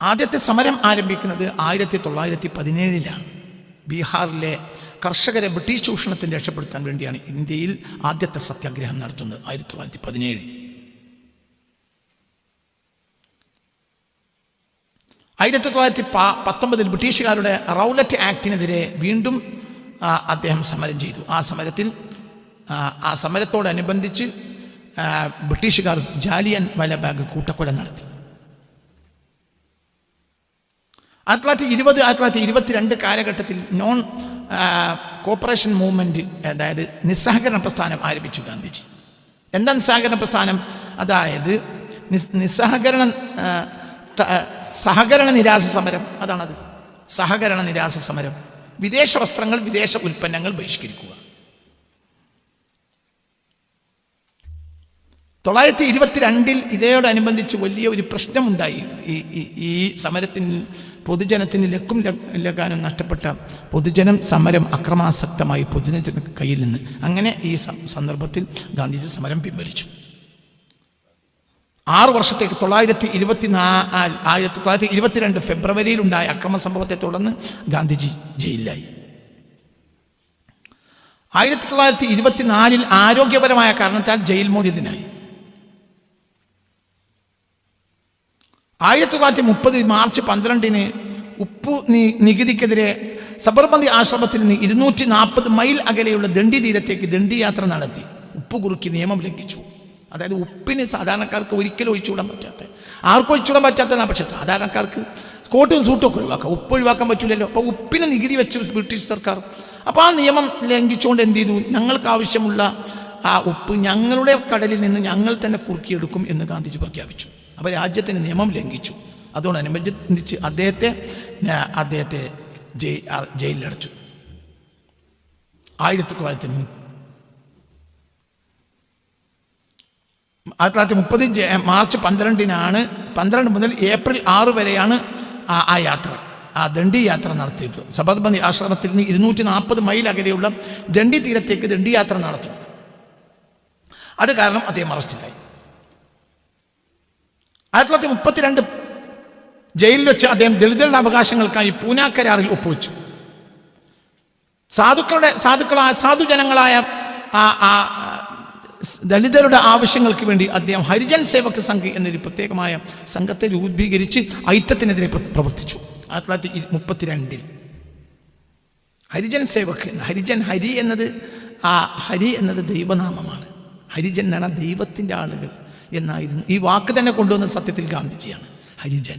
ആദ്യത്തെ സമരം ആരംഭിക്കുന്നത് 1917 ബീഹാറിലെ കർഷകരെ ബ്രിട്ടീഷ് ചൂഷണത്തിന് രക്ഷപ്പെടുത്താൻ വേണ്ടിയാണ് ഇന്ത്യയിൽ ആദ്യത്തെ സത്യാഗ്രഹം നടത്തുന്നത്. 1917 1919 ബ്രിട്ടീഷുകാരുടെ റൗലറ്റ് ആക്ടിനെതിരെ വീണ്ടും അദ്ദേഹം സമരം ചെയ്തു. ആ സമരത്തോടനുബന്ധിച്ച് ബ്രിട്ടീഷുകാർ ജാലിയൻ വാലാബാഗ് കൂട്ടക്കൊല നടത്തി. 1920 1922 കാലഘട്ടത്തിൽ നോൺ കോപ്പറേഷൻ മൂവ്മെൻറ്റ്, അതായത് നിസ്സഹകരണ പ്രസ്ഥാനം ആരംഭിച്ചു ഗാന്ധിജി. എന്താ നിസ്സഹകരണ പ്രസ്ഥാനം? അതായത് സഹകരണ നിരാശ സമരം. അതാണത്, സഹകരണ നിരാശ സമരം. വിദേശ വസ്ത്രങ്ങൾ, വിദേശ ഉൽപ്പന്നങ്ങൾ ബഹിഷ്കരിക്കുക. 1922 ഇതോടനുബന്ധിച്ച് വലിയ ഒരു പ്രശ്നമുണ്ടായി. ഈ സമരത്തിന് പൊതുജനത്തിന് ലക്കും ലഗാനും നഷ്ടപ്പെട്ട പൊതുജനം സമരം അക്രമാസക്തമായി പൊതുജനത്തിന് കയ്യിൽ നിന്ന്. അങ്ങനെ ഈ സന്ദർഭത്തിൽ ഗാന്ധിജി സമരം പിൻവലിച്ചു. 6 വർഷത്തേക്ക് 1922 ഫെബ്രുവരിയിലുണ്ടായ അക്രമ സംഭവത്തെ തുടർന്ന് ഗാന്ധിജി ജയിലിലായി. 1924 ആരോഗ്യപരമായ കാരണത്താൽ ജയിൽ മോചിതനായി. 1930 മാർച്ച് 12 ഉപ്പു നികുതിക്കെതിരെ സബർമതി ആശ്രമത്തിൽ നിന്ന് 240 മൈൽ അകലെയുള്ള ദണ്ഡി തീരത്തേക്ക് ദണ്ഡി യാത്ര നടത്തി. ഉപ്പ് കുറുക്കി നിയമം ലംഘിച്ചു. അതായത് ഉപ്പിന് സാധാരണക്കാർക്ക് ഒരിക്കലും ഒഴിച്ചുവിടാൻ പറ്റാത്ത, ആർക്കും ഒഴിച്ചുവിടാൻ പറ്റാത്തതാണ്. പക്ഷെ സാധാരണക്കാർക്ക് കോട്ടും സൂട്ടൊക്കെ ഒഴിവാക്കാം, ഉപ്പ് ഒഴിവാക്കാൻ പറ്റില്ലല്ലോ. അപ്പോൾ ഉപ്പിന് നികുതി വെച്ച് ബ്രിട്ടീഷ് സർക്കാർ. അപ്പോൾ ആ നിയമം ലംഘിച്ചുകൊണ്ട് എന്ത് ചെയ്തു? ഞങ്ങൾക്ക് ആവശ്യമുള്ള ആ ഉപ്പ് ഞങ്ങളുടെ കടലിൽ നിന്ന് ഞങ്ങൾ തന്നെ കുറുക്കിയെടുക്കും എന്ന് ഗാന്ധിജി പ്രഖ്യാപിച്ചു. അപ്പോൾ രാജ്യത്തിന് നിയമം ലംഘിച്ചു. അതോടനുബന്ധിച്ച് അദ്ദേഹത്തെ ജയിലിലടച്ചു. 1930 മാർച്ച് 12 മുതൽ ഏപ്രിൽ 6 വരെയാണ് ആ യാത്ര, ആ ദണ്ഡി യാത്ര നടത്തിയിട്ട്. സബർമതി ആശ്രമത്തിൽ നിന്ന് 240 മൈൽ അകലെയുള്ള ദണ്ഡി തീരത്തേക്ക് ദണ്ഡി യാത്ര നടത്തുന്നത്. അത് കാരണം അദ്ദേഹം അറസ്റ്റിലായി. 1932 ജയിലിൽ വെച്ച് അദ്ദേഹം ദളിതരുടെ അവകാശങ്ങൾക്കായി പൂനാ കരാറിൽ ഒപ്പുവെച്ചു. സാധുജനങ്ങളായ ദളിതരുടെ ആവശ്യങ്ങൾക്ക് വേണ്ടി അദ്ദേഹം ഹരിജൻ സേവക് സംഘ് എന്നൊരു പ്രത്യേകമായ സംഘത്തെ രൂപീകരിച്ച് ഐക്യത്തിനെതിരെ പ്രവർത്തിച്ചു. 1932 ഹരിജൻ സേവക്, ഹരി എന്നത് ദൈവനാമമാണ്. ഹരിജൻ എന്ന് പറഞ്ഞാൽ ദൈവത്തിൻ്റെ ആളുകൾ എന്നായിരുന്നു. ഈ വാക്ക് തന്നെ കൊണ്ടുവന്ന സത്യത്തിൽ ഗാന്ധിജിയാണ്. ഹരിജൻ,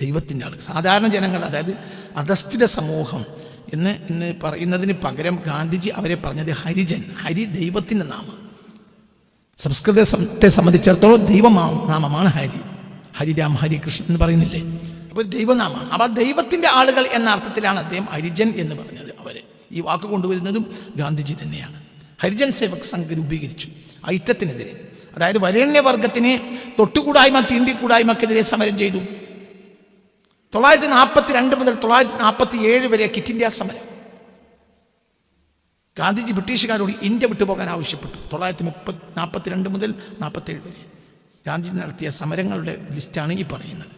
ദൈവത്തിൻ്റെ ആളുകൾ, സാധാരണ ജനങ്ങൾ, അതായത് അധസ്ഥിത സമൂഹം എന്ന് പറയുന്നതിന് പകരം ഗാന്ധിജി അവരെ പറഞ്ഞത് ഹരിജൻ. ഹരി ദൈവത്തിൻ്റെ നാമം. സംസ്കൃതത്തെ സംബന്ധിച്ചിടത്തോളം ദൈവനാമമാണ് ഹരി. ഹരിരാം, ഹരികൃഷ്ണൻ എന്ന് പറയുന്നില്ലേ? അപ്പോൾ ദൈവനാമമാണ്. അപ്പോൾ ദൈവത്തിൻ്റെ ആളുകൾ എന്ന അർത്ഥത്തിലാണ് അദ്ദേഹം ഹരിജൻ എന്ന് പറഞ്ഞത്. അവരെ ഈ വാക്ക് കൊണ്ടുവരുന്നതും ഗാന്ധിജി തന്നെയാണ്. ഹരിജൻ സേവക് സംഘ് രൂപീകരിച്ചു ഐക്യത്തിനെതിരെ. അതായത് വരേണ്യവർഗത്തിന് തൊട്ടുകൂടായ്മ, തീണ്ടിക്കൂടായ്മക്കെതിരെ സമരം ചെയ്തു. 1942 മുതൽ 1947 വരെ ക്വിറ്റ് ഇന്ത്യ സമരം. ഗാന്ധിജി ബ്രിട്ടീഷുകാരോട് ഇന്ത്യ വിട്ടുപോകാൻ ആവശ്യപ്പെട്ടു. 1942 മുതൽ 1947 വരെ ഗാന്ധിജി നടത്തിയ സമരങ്ങളുടെ ലിസ്റ്റാണ് ഈ പറയുന്നത്.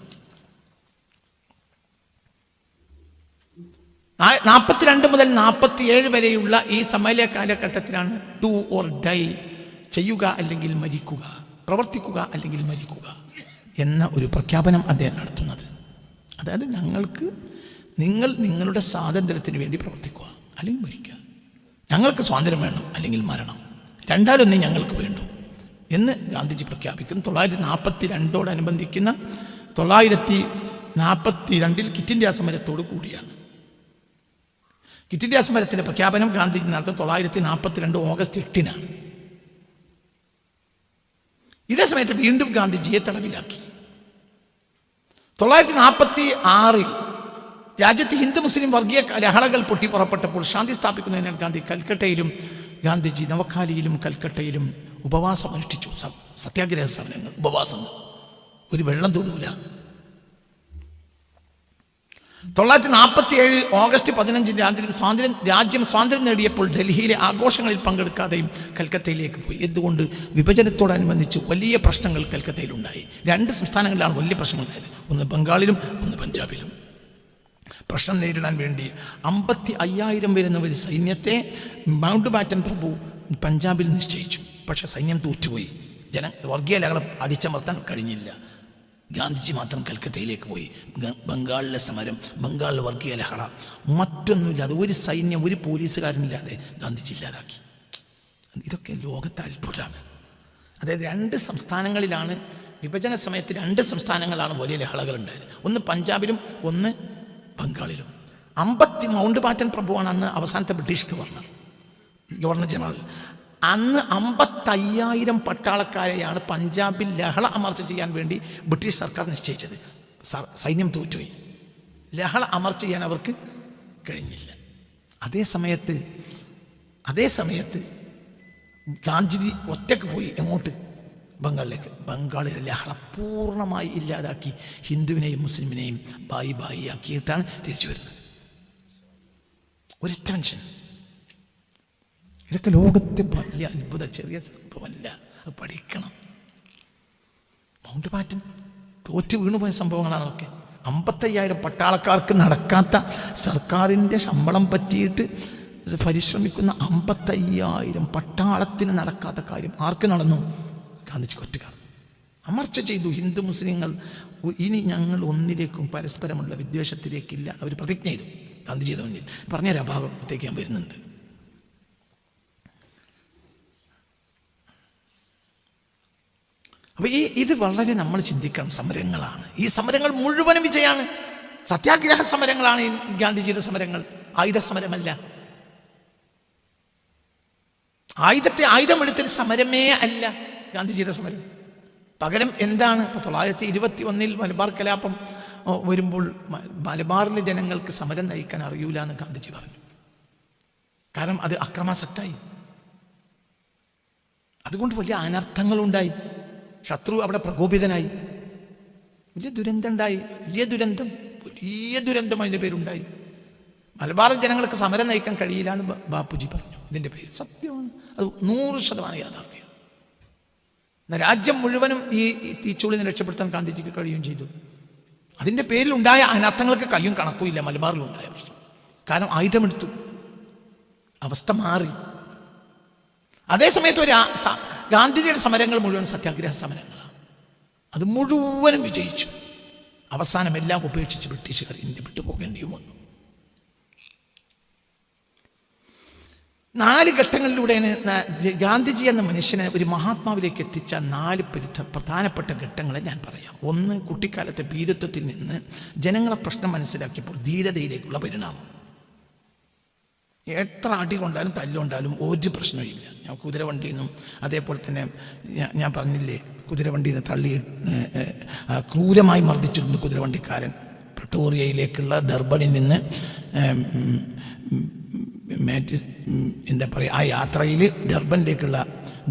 1942 മുതൽ 1947 വരെയുള്ള ഈ സമര കാലഘട്ടത്തിലാണ് ഡു ഓർ ഡൈ, ചെയ്യുക അല്ലെങ്കിൽ മരിക്കുക, പ്രവർത്തിക്കുക അല്ലെങ്കിൽ മരിക്കുക എന്ന ഒരു പ്രഖ്യാപനം അദ്ദേഹം നടത്തുന്നത്. അതായത് നിങ്ങളുടെ സ്വാതന്ത്ര്യത്തിന് വേണ്ടി പ്രവർത്തിക്കുക അല്ലെങ്കിൽ മരിക്കുക. ഞങ്ങൾക്ക് സ്വാതന്ത്ര്യം വേണം അല്ലെങ്കിൽ മരണം, രണ്ടാലൊന്നേ ഞങ്ങൾക്ക് വേണ്ടു എന്ന് ഗാന്ധിജി പ്രഖ്യാപിക്കുന്നു. 1942 1942 ക്വിറ്റ് ഇന്ത്യ സമരത്തോടു കൂടിയാണ്. ക്വിറ്റ് ഇന്ത്യ സമരത്തിൻ്റെ പ്രഖ്യാപനം ഗാന്ധിജി നടത്തുന്നത് 1942 ഓഗസ്റ്റ് 8 ഇതേ സമയത്ത് വീണ്ടും ഗാന്ധിജിയെ തടവിലാക്കി. 1946 രാജ്യത്ത് ഹിന്ദു മുസ്ലിം വർഗീയ ലഹളകൾ പൊട്ടി പുറപ്പെട്ടപ്പോൾ ശാന്തി സ്ഥാപിക്കുന്നതിനാൽ ഗാന്ധിജി നവഖാലിയിലും കൽക്കട്ടയിലും ഉപവാസം അനുഷ്ഠിച്ചു. സത്യാഗ്രഹ സമരങ്ങൾ, ഉപവാസം, ഒരു വെള്ളം തൊടൂല. 1947 ഓഗസ്റ്റ് 15 രാജ്യം സ്വാതന്ത്ര്യം നേടിയപ്പോൾ ഡൽഹിയിലെ ആഘോഷങ്ങളിൽ പങ്കെടുക്കാതെയും കൽക്കത്തയിലേക്ക് പോയി. എന്തുകൊണ്ട്? വിഭജനത്തോടനുബന്ധിച്ച് വലിയ പ്രശ്നങ്ങൾ കൽക്കത്തയിലുണ്ടായി. 2 സംസ്ഥാനങ്ങളിലാണ് വലിയ പ്രശ്നങ്ങൾ ഉണ്ടായത്, ഒന്ന് ബംഗാളിലും ഒന്ന് പഞ്ചാബിലും. പ്രശ്നം നേരിടാൻ വേണ്ടി 55,000 വരുന്ന ഒരു സൈന്യത്തെ മൗണ്ട് ബാറ്റൻ പ്രഭു പഞ്ചാബിൽ നിശ്ചയിച്ചു. പക്ഷേ സൈന്യം തോറ്റുപോയി. വർഗീയ ലഹള അടിച്ചമർത്താൻ കഴിഞ്ഞില്ല. ഗാന്ധിജി മാത്രം കൽക്കത്തയിലേക്ക് പോയി. ബംഗാളിലെ സമരം, ബംഗാളിലെ വർഗീയ ലഹള, മറ്റൊന്നുമില്ലാതെ ഒരു സൈന്യം, ഒരു പോലീസുകാരനില്ലാതെ ഗാന്ധിജി ഇല്ലാതാക്കി. ഇതൊക്കെ ലോകത്തെ അത്ഭുതമാണ്. അതായത് 2 സംസ്ഥാനങ്ങളിലാണ് വിഭജന സമയത്ത് 2 സംസ്ഥാനങ്ങളാണ് വലിയ ലഹളകൾ ഉണ്ടായത്. ഒന്ന് പഞ്ചാബിലും ഒന്ന് ബംഗാളിലും. മൗണ്ട് ബാറ്റൻ പ്രഭുവാണ് അന്ന് അവസാനത്തെ ബ്രിട്ടീഷ് ഗവർണർ ജനറൽ. അന്ന് 55,000 പട്ടാളക്കാരെയാണ് പഞ്ചാബിൽ ലഹള അമർച്ച ചെയ്യാൻ വേണ്ടി ബ്രിട്ടീഷ് സർക്കാർ നിശ്ചയിച്ചത്. സൈന്യം തോറ്റുപോയി. ലഹള അമർച്ച ചെയ്യാൻ അവർക്ക് കഴിഞ്ഞില്ല. അതേ സമയത്ത് ഗാന്ധിജി ഒറ്റക്ക് പോയി. എങ്ങോട്ട്? ബംഗാളിലേക്ക്. ബംഗാളിലെ ലഹള പൂർണ്ണമായി ഇല്ലാതാക്കി ഹിന്ദുവിനെയും മുസ്ലിമിനെയും ബായി ആക്കിയിട്ടാണ് തിരിച്ചു വരുന്നത്. ഒരു ടെൻഷൻ. ഇതൊക്കെ ലോകത്തെ വലിയ അത്ഭുത, ചെറിയ സംഭവമല്ല. അത് പഠിക്കണം. മൗണ്ട് ബാറ്റൻ തോറ്റ് വീണുപോയ സംഭവങ്ങളാണ് അതൊക്കെ. 55,000 പട്ടാളക്കാർക്ക് നടക്കാത്ത, സർക്കാരിൻ്റെ ശമ്പളം പറ്റിയിട്ട് പരിശ്രമിക്കുന്ന 55,000 പട്ടാളത്തിന് നടക്കാത്ത കാര്യം ആർക്ക് നടന്നു? ഗാന്ധിജി ഒറ്റക്കാണ്. അമർച്ച ചെയ്തു. ഹിന്ദു മുസ്ലിങ്ങൾ ഇനി ഞങ്ങൾ ഒന്നിലേക്കും പരസ്പരമുള്ള വിദ്വേഷത്തിലേക്കില്ല. അവർ പ്രതിജ്ഞ ചെയ്തു. ഗാന്ധിജിയുടെ മുന്നിൽ പറഞ്ഞൊരു അഭാവത്തേക്ക് ഞാൻ വരുന്നുണ്ട്. അപ്പോൾ ഇത് വളരെ നമ്മൾ ചിന്തിക്കണം. സമരങ്ങളാണ്. ഈ സമരങ്ങൾ മുഴുവനും വിജയമാണ്. സത്യാഗ്രഹ സമരങ്ങളാണ് ഗാന്ധിജിയുടെ സമരങ്ങൾ. ആയുധ സമരമല്ല. ആയുധമെടുത്തൊരു സമരമേ അല്ല ഗാന്ധിജിയുടെ സമരം. പകരം എന്താണ്? 1921 മലബാർ കലാപം വരുമ്പോൾ മലബാറിലെ ജനങ്ങൾക്ക് സമരം നയിക്കാൻ അറിയൂല എന്ന് ഗാന്ധിജി പറഞ്ഞു. കാരണം അത് അക്രമാസക്തായി. അതുകൊണ്ട് വലിയ അനർത്ഥങ്ങളുണ്ടായി. ശത്രു അവിടെ പ്രകോപിതനായി. വലിയ ദുരന്തം ഉണ്ടായി. വലിയ ദുരന്തം അതിൻ്റെ പേരുണ്ടായി. മലബാർ ജനങ്ങൾക്ക് സമരം നയിക്കാൻ കഴിയില്ല എന്ന് ബാപ്പുജി പറഞ്ഞു. ഇതിൻ്റെ പേര് സത്യമാണ്. അത് 100% യാഥാർത്ഥ്യം. രാജ്യം മുഴുവനും ഈ തീച്ചൂളിൽ നിന്ന് രക്ഷപ്പെടുത്താൻ ഗാന്ധിജിക്ക് കഴിയുകയും ചെയ്തു. അതിൻ്റെ പേരിലുണ്ടായ അനർത്ഥങ്ങൾക്ക് കയ്യും കണക്കുമില്ല. മലബാറിലുണ്ടായ പ്രശ്നം കാരണം ആയുധമെടുത്തു. അവസ്ഥ മാറി. അതേസമയത്ത് ഗാന്ധിജിയുടെ സമരങ്ങൾ മുഴുവൻ സത്യാഗ്രഹ സമരങ്ങളാണ്. അത് മുഴുവനും വിജയിച്ചു. അവസാനം എല്ലാം ഉപേക്ഷിച്ച് ബ്രിട്ടീഷുകാർ ഇന്ത്യ വിട്ടു പോകേണ്ടിയും വന്നു. 4 ഘട്ടങ്ങളിലൂടെയാണ് ഗാന്ധിജി എന്ന മനുഷ്യനെ ഒരു മഹാത്മാവിലേക്ക് എത്തിച്ച 4 പ്രധാനപ്പെട്ട ഘട്ടങ്ങളെ ഞാൻ പറയാം. 1, കുട്ടിക്കാലത്തെ ഭീരുത്വത്തിൽ നിന്ന് ജനങ്ങളെ പ്രശ്നം മനസ്സിലാക്കിയപ്പോൾ ധീരതയിലേക്കുള്ള പരിണാമം. എത്ര അടി കൊണ്ടാലും തല്ലുകൊണ്ടാലും ഒരു പ്രശ്നമില്ല. ഞാൻ കുതിരവണ്ടിയിൽ നിന്നും, അതേപോലെ തന്നെ ഞാൻ പറഞ്ഞില്ലേ, കുതിരവണ്ടിയിൽ നിന്ന് തള്ളി ക്രൂരമായി മർദ്ദിച്ചിട്ടുണ്ട് കുതിരവണ്ടിക്കാരൻ. പ്രിട്ടോറിയയിലേക്കുള്ള ഡർബണിൽ നിന്ന് എന്താ പറയുക, ആ യാത്രയിൽ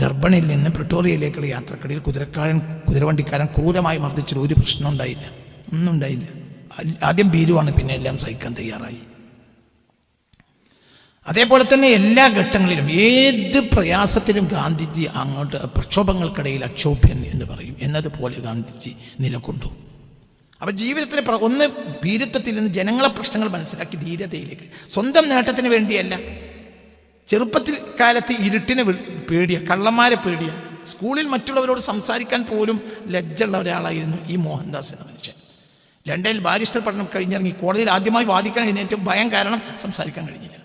ഡർബണിൽ നിന്ന് പ്രിട്ടോറിയയിലേക്കുള്ള യാത്രക്കിടയിൽ കുതിരവണ്ടിക്കാരൻ ക്രൂരമായി മർദ്ദിച്ചിട്ട് ഒരു പ്രശ്നം ഉണ്ടായില്ല. ഒന്നും ഉണ്ടായില്ല. ആദ്യം ഭീരുവാണ്, പിന്നെ എല്ലാം സഹിക്കാൻ തയ്യാറായി. അതേപോലെ തന്നെ എല്ലാ ഘട്ടങ്ങളിലും ഏത് പ്രയാസത്തിലും ഗാന്ധിജി അങ്ങോട്ട് പ്രക്ഷോഭങ്ങൾക്കിടയിൽ അക്ഷോഭ്യൻ എന്ന് പറയും എന്നതുപോലെ ഗാന്ധിജി നിലകൊണ്ടു. അപ്പം ജീവിതത്തിൽ ഒന്ന് ഭീരുത്വത്തിൽ നിന്ന് ജനങ്ങളെ പ്രശ്നങ്ങൾ മനസ്സിലാക്കി ധീരതയിലേക്ക്. സ്വന്തം നേട്ടത്തിന് വേണ്ടിയല്ല. ചെറുപ്പത്തിൽ കാലത്ത് ഇരുട്ടിനെ പേടിയ, കള്ളന്മാരെ പേടിയ, സ്കൂളിൽ മറ്റുള്ളവരോട് സംസാരിക്കാൻ പോലും ലജ്ജുള്ള ഒരാളായിരുന്നു ഈ മോഹൻദാസ് എന്ന മനുഷ്യൻ. ലണ്ടനിൽ ബാരിസ്റ്റർ പഠനം കഴിഞ്ഞിറങ്ങി കോടതിയിൽ ആദ്യമായി വാദിക്കാൻ കഴിഞ്ഞ ഭയം കാരണം സംസാരിക്കാൻ കഴിഞ്ഞില്ല.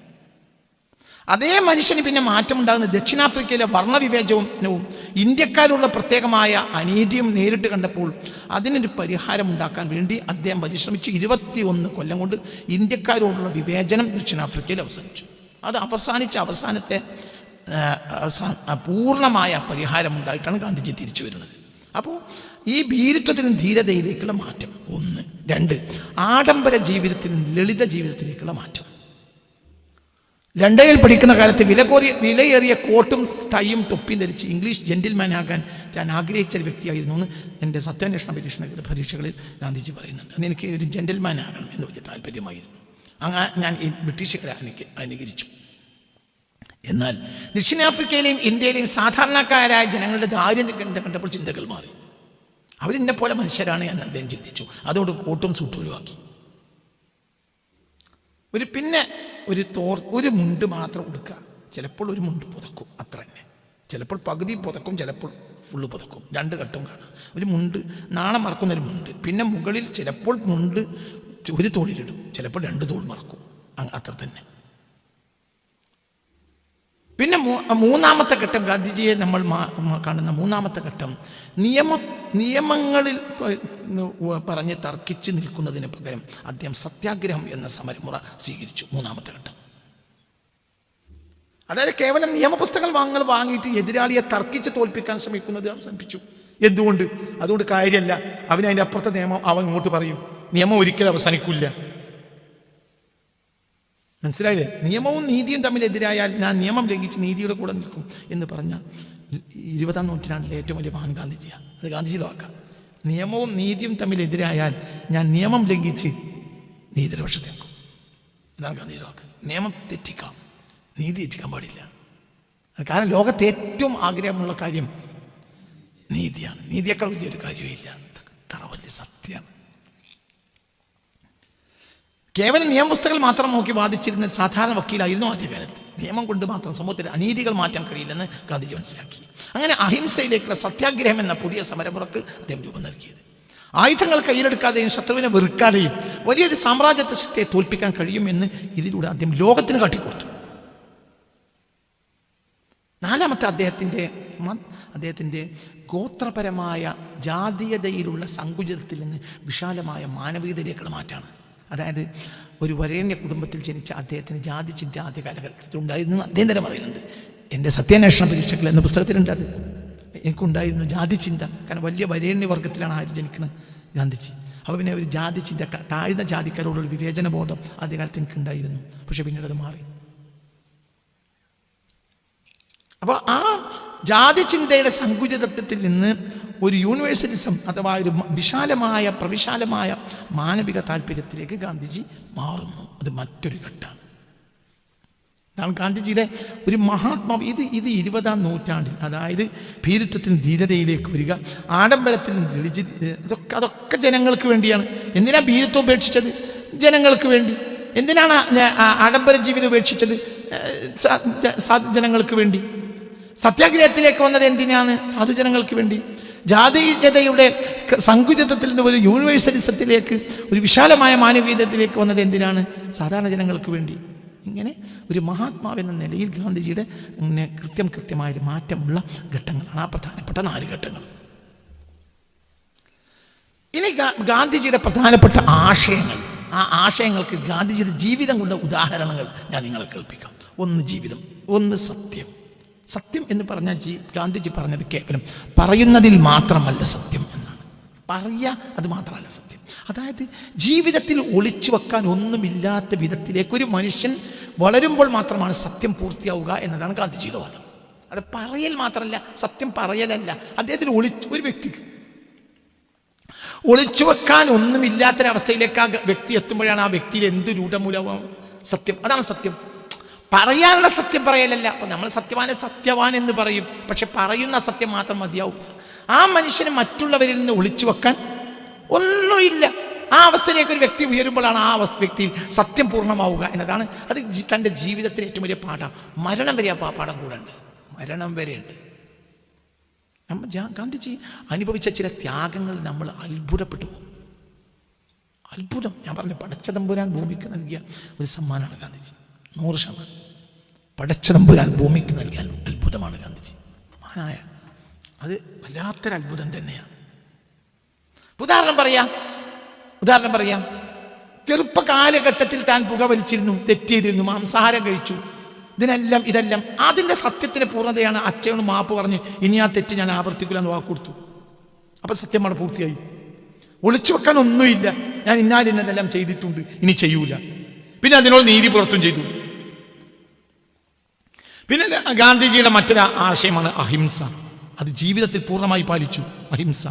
അതേ മനുഷ്യന് പിന്നെ മാറ്റമുണ്ടാകുന്ന ദക്ഷിണാഫ്രിക്കയിലെ വർണ്ണവിവേചനവും ഇന്ത്യക്കാരുള്ള പ്രത്യേകമായ അനീതിയും നേരിട്ട് കണ്ടപ്പോൾ അതിനൊരു പരിഹാരം ഉണ്ടാക്കാൻ വേണ്ടി അദ്ദേഹം പരിശ്രമിച്ച് 21 കൊല്ലം കൊണ്ട് ഇന്ത്യക്കാരോടുള്ള വിവേചനം ദക്ഷിണാഫ്രിക്കയിൽ അവസാനിച്ചു. അത് അവസാനത്തെ പൂർണ്ണമായ പരിഹാരം ഉണ്ടായിട്ടാണ് ഗാന്ധിജി തിരിച്ചു വരുന്നത്. അപ്പോൾ ഈ ഭീരുത്വത്തിനും ധീരതയിലേക്കുള്ള മാറ്റം 1. 2, ആഡംബര ജീവിതത്തിൽ നിന്ന് ലളിത ജീവിതത്തിലേക്കുള്ള മാറ്റം. ലണ്ടനിൽ പഠിക്കുന്ന കാലത്ത് വിലയേറിയ കോട്ടും ടൈയും തൊപ്പിയും ധരിച്ച് ഇംഗ്ലീഷ് ജെന്റിൽമാൻ ആകാൻ ഞാൻ ആഗ്രഹിച്ച ഒരു വ്യക്തിയായിരുന്നു എന്ന് എൻ്റെ സത്യാന്വേഷണ പരീക്ഷകളിൽ ഗാന്ധിജി പറയുന്നുണ്ട്. അന്ന് എനിക്ക് ഒരു ജെന്റിൽമാൻ ആകണം. എന്ന് വലിയ താല്പര്യമായിരുന്നു. ഞാൻ ഈ ബ്രിട്ടീഷുകാരെ അനുകരിച്ചു. എന്നാൽ ദക്ഷിണാഫ്രിക്കയിലെയും ഇന്ത്യയിലെയും സാധാരണക്കാരായ ജനങ്ങളുടെ ദാരിദ്ര്യം കണ്ടപ്പോൾ ചിന്തകൾ മാറി. അവരെന്നെ പോലെ മനുഷ്യരാണ് എന്ന് അദ്ദേഹം ചിന്തിച്ചു. അതോട് കോട്ടും സൂട്ടും ഒഴിവാക്കി. പിന്നെ ഒരു മുണ്ട് മാത്രം കൊടുക്കുക. ചിലപ്പോൾ ഒരു മുണ്ട് പുതക്കും, അത്ര തന്നെ. ചിലപ്പോൾ പകുതി പുതക്കും, ചിലപ്പോൾ ഫുള്ള് പുതക്കും. 2 ഘട്ടം കാണാം. ഒരു മുണ്ട്, നാണം മറക്കുന്നൊരു മുണ്ട്. പിന്നെ മുകളിൽ ചിലപ്പോൾ മുണ്ട് ഒരു തോളിലിടും, ചിലപ്പോൾ 2 തോൾ മറക്കും. അത്ര തന്നെ. പിന്നെ മൂന്നാമത്തെ ഘട്ടം, ഗാന്ധിജിയെ നമ്മൾ കാണുന്ന മൂന്നാമത്തെ ഘട്ടം, നിയമങ്ങളിൽ പറഞ്ഞ് തർക്കിച്ച് നിൽക്കുന്നതിന് പകരം അദ്ദേഹം സത്യാഗ്രഹം എന്ന സമരമുറ സ്വീകരിച്ചു. മൂന്നാമത്തെ ഘട്ടം, അതായത് കേവലം നിയമപുസ്തകങ്ങൾ വാങ്ങിയിട്ട് എതിരാളിയെ തർക്കിച്ച് തോൽപ്പിക്കാൻ ശ്രമിക്കുന്നത് അവസാനിപ്പിച്ചു. എന്തുകൊണ്ട്? അതുകൊണ്ട് കാര്യമല്ല. അതിൻ്റെ അപ്പുറത്തെ നിയമം അവൻ ഇങ്ങോട്ട് പറയും. നിയമം ഒരിക്കലും അവസാനിക്കില്ല. മനസ്സിലായില്ലേ? നിയമവും നീതിയും തമ്മിലെതിരായാൽ ഞാൻ നിയമം ലംഘിച്ച് നീതിയുടെ കൂടെ നിൽക്കും എന്ന് പറഞ്ഞ 20-ാം നൂറ്റാണ്ടിലെ ഏറ്റവും വലിയ മഹാൻ ഗാന്ധിജിയാണ്. അത് ഗാന്ധിജിയുടെ വാക്കാം. നിയമവും നീതിയും തമ്മിലെതിരായാൽ ഞാൻ നിയമം ലംഘിച്ച് നീതിയുടെ പക്ഷത്ത് നിൽക്കും. അതാണ് ഗാന്ധിജിയുടെ വാക്ക്. നിയമം തെറ്റിക്കാം, നീതി തെറ്റിക്കാൻ പാടില്ല. കാരണം ലോകത്തെ ഏറ്റവും ആഗ്രഹമുള്ള കാര്യം നീതിയാണ്. നീതിയേക്കാൾ വലിയൊരു കാര്യമില്ല. അത്ര വലിയ സത്യമാണ്. കേവലം നിയമപുസ്തകങ്ങൾ മാത്രം നോക്കി വാദിച്ചിരുന്ന സാധാരണ വക്കീലായിരുന്നു ആദ്യകാലത്ത്. നിയമം കൊണ്ട് മാത്രം സമൂഹത്തിൽ അനീതികൾ മാറ്റാൻ കഴിയില്ലെന്ന് ഗാന്ധിജി മനസ്സിലാക്കി. അങ്ങനെ അഹിംസയിലേക്കുള്ള സത്യാഗ്രഹം എന്ന പുതിയ സമരമുറക്ക് അദ്ദേഹം രൂപം നൽകിയത്. ആയുധങ്ങൾ കയ്യിലെടുക്കാതെയും ശത്രുവിനെ വെറുക്കാതെയും വലിയൊരു സാമ്രാജ്യത്വ ശക്തിയെ തോൽപ്പിക്കാൻ കഴിയുമെന്ന് ഇതിലൂടെ അദ്ദേഹം ലോകത്തിന് കാട്ടിക്കൊടുത്തു. നാലാമത്തെ അദ്ദേഹത്തിൻ്റെ ഗോത്രപരമായ ജാതീയതയിലുള്ള സങ്കുചിതത്തിൽ നിന്ന് വിശാലമായ മാനവികതയിലേക്കുള്ള മാറ്റാണ്. അതായത് ഒരു വരേണ്യ കുടുംബത്തിൽ ജനിച്ച അദ്ദേഹത്തിന് ജാതി ചിന്ത ആദ്യ കാലഘട്ടത്തിൽ ഉണ്ടായിരുന്നു. അദ്ദേഹം തന്നെ പറയുന്നുണ്ട്. എൻ്റെ സത്യാന്വേഷണ പരീക്ഷകൾ എന്ന പുസ്തകത്തിലുണ്ട്. അത് എനിക്കുണ്ടായിരുന്നു ജാതി ചിന്ത. കാരണം വലിയ വരേണ്യ വർഗത്തിലാണ് ആര് ജനിക്കുന്നത്, ഗാന്ധിജി. അപ്പോൾ പിന്നെ ഒരു ജാതി ചിന്ത, താഴ്ന്ന ജാതിക്കാരോടൊരു വിവേചന ബോധം ആദ്യകാലത്ത് എനിക്കുണ്ടായിരുന്നു. പക്ഷെ പിന്നീട് അത് മാറി. അപ്പോൾ ആ ജാതി ചിന്തയുടെ സങ്കുചിതത്വത്തിൽ നിന്ന് ഒരു യൂണിവേഴ്സലിസം അഥവാ ഒരു പ്രവിശാലമായ മാനവിക താല്പര്യത്തിലേക്ക് ഗാന്ധിജി മാറുന്നു. അത് മറ്റൊരു ഘട്ടമാണ്. ഇതാണ് ഗാന്ധിജിയുടെ ഒരു മഹാത്മാവ്. ഇത് 20-ാം നൂറ്റാണ്ടിൽ, അതായത് ഭീരുത്വത്തിന് ധീരതയിലേക്ക് വരിക, ആഡംബരത്തിൽ അതൊക്കെ ജനങ്ങൾക്ക് വേണ്ടിയാണ്. എന്തിനാണ് ഭീരുത്വം ഉപേക്ഷിച്ചത്? ജനങ്ങൾക്ക് വേണ്ടി. എന്തിനാണ് ആഡംബര ജീവിതം ഉപേക്ഷിച്ചത്? ജനങ്ങൾക്ക് വേണ്ടി. സത്യാഗ്രഹത്തിലേക്ക് വന്നത് എന്തിനാണ്? സാധുജനങ്ങൾക്ക് വേണ്ടി. ജാതീയതയുടെ സങ്കുചിതത്തിൽ നിന്ന് ഒരു യൂണിവേഴ്സലിസത്തിലേക്ക്, ഒരു വിശാലമായ മാനവീയതയിലേക്ക് വന്നത് എന്തിനാണ്? സാധാരണ ജനങ്ങൾക്ക് വേണ്ടി. ഇങ്ങനെ ഒരു മഹാത്മാവെന്ന നിലയിൽ ഗാന്ധിജിയുടെ കൃത്യമായൊരു മാറ്റമുള്ള ഘട്ടങ്ങളാണ് ആ പ്രധാനപ്പെട്ട 4 ഘട്ടങ്ങൾ. ഇനി ഗാന്ധിജിയുടെ പ്രധാനപ്പെട്ട ആശയങ്ങൾ, ആ ആശയങ്ങൾക്ക് ഗാന്ധിജിയുടെ ജീവിതം കൊണ്ട് ഉദാഹരണങ്ങൾ ഞാൻ നിങ്ങളെ കേൾപ്പിക്കാം. ഒന്ന് ജീവിതം, ഒന്ന് സത്യം. സത്യം എന്ന് പറഞ്ഞാൽ ഗാന്ധിജി പറഞ്ഞത് കേവലം പറയുന്നതിൽ മാത്രമല്ല സത്യം എന്നാണ്. അത് മാത്രമല്ല സത്യം. അതായത് ജീവിതത്തിൽ ഒളിച്ചു വെക്കാൻ ഒന്നുമില്ലാത്ത വിധത്തിലേക്ക് ഒരു മനുഷ്യൻ വളരുമ്പോൾ മാത്രമാണ് സത്യം പൂർത്തിയാവുക എന്നതാണ് ഗാന്ധിജിയുടെ വാദം. അത് പറയൽ മാത്രമല്ല, സത്യം പറയലല്ല. അദ്ദേഹത്തിന് ഒരു വ്യക്തിക്ക് ഒളിച്ചു വെക്കാൻ ഒന്നുമില്ലാത്തൊരവസ്ഥയിലേക്ക് ആ വ്യക്തി എത്തുമ്പോഴാണ് ആ വ്യക്തിയിൽ എന്ത് രൂഢമൂലമാവും സത്യം. അതാണ് സത്യം. പറയാനുള്ള സത്യം പറയലല്ല. അപ്പം നമ്മൾ സത്യവാൻ എന്ന് പറയും, പക്ഷെ പറയുന്ന സത്യം മാത്രം മതിയാവും. ആ മനുഷ്യന് മറ്റുള്ളവരിൽ നിന്ന് ഒളിച്ചു വെക്കാൻ ഒന്നുമില്ല. ആ അവസ്ഥയിലേക്ക് ഒരു വ്യക്തി ഉയരുമ്പോഴാണ് ആ വ്യക്തിയിൽ സത്യം പൂർണ്ണമാവുക എന്നതാണ്. അത് തൻ്റെ ജീവിതത്തിലെ ഏറ്റവും വലിയ പാഠം. മരണം വരെ ആ പാഠം കൂടെ ഉണ്ട്. മരണം വരെ ഉണ്ട്. ഗാന്ധിജി അനുഭവിച്ച ചില ത്യാഗങ്ങൾ നമ്മൾ അത്ഭുതപ്പെട്ടു പോകും. അത്ഭുതം. ഞാൻ പറഞ്ഞു, പടച്ചതമ്പുരാൻ ഭൂമിക്ക് നൽകിയ ഒരു സമ്മാനമാണ് ഗാന്ധിജി. 100%. പടച്ചതമ്പുരാൻ ഭൂമിക്ക് നൽകിയ അത്ഭുതമാണ് ഗാന്ധിജി. മഹാനായ അത് വല്ലാത്തൊരു അത്ഭുതം തന്നെയാണ്. ഉദാഹരണം പറയാം. ചെറുപ്പ കാലഘട്ടത്തിൽ താൻ പുക വലിച്ചിരുന്നു, തെറ്റിയതിരുന്നു, മാംസാഹാരം കഴിച്ചു. ഇതെല്ലാം അതിൻ്റെ സത്യത്തിന് പൂർണ്ണതയാണ്. അച്ഛനോട് മാപ്പ് പറഞ്ഞ് ഇനി ആ തെറ്റ് ഞാൻ ആവർത്തിക്കില്ല എന്ന് വാക്ക് കൊടുത്തു. അപ്പം സത്യം അവിടെ പൂർത്തിയായി. ഒളിച്ചു വെക്കാൻ ഒന്നുമില്ല. ഞാൻ ഇന്നതെല്ലാം ചെയ്തിട്ടുണ്ട്, ഇനി ചെയ്യൂല. പിന്നെ അതിനോട് നീതി പുറത്തും ചെയ്തു. പിന്നെ ഗാന്ധിജിയുടെ മറ്റൊരു ആശയമാണ് അഹിംസ. അത് ജീവിതത്തിൽ പൂർണ്ണമായി പാലിച്ചു. അഹിംസ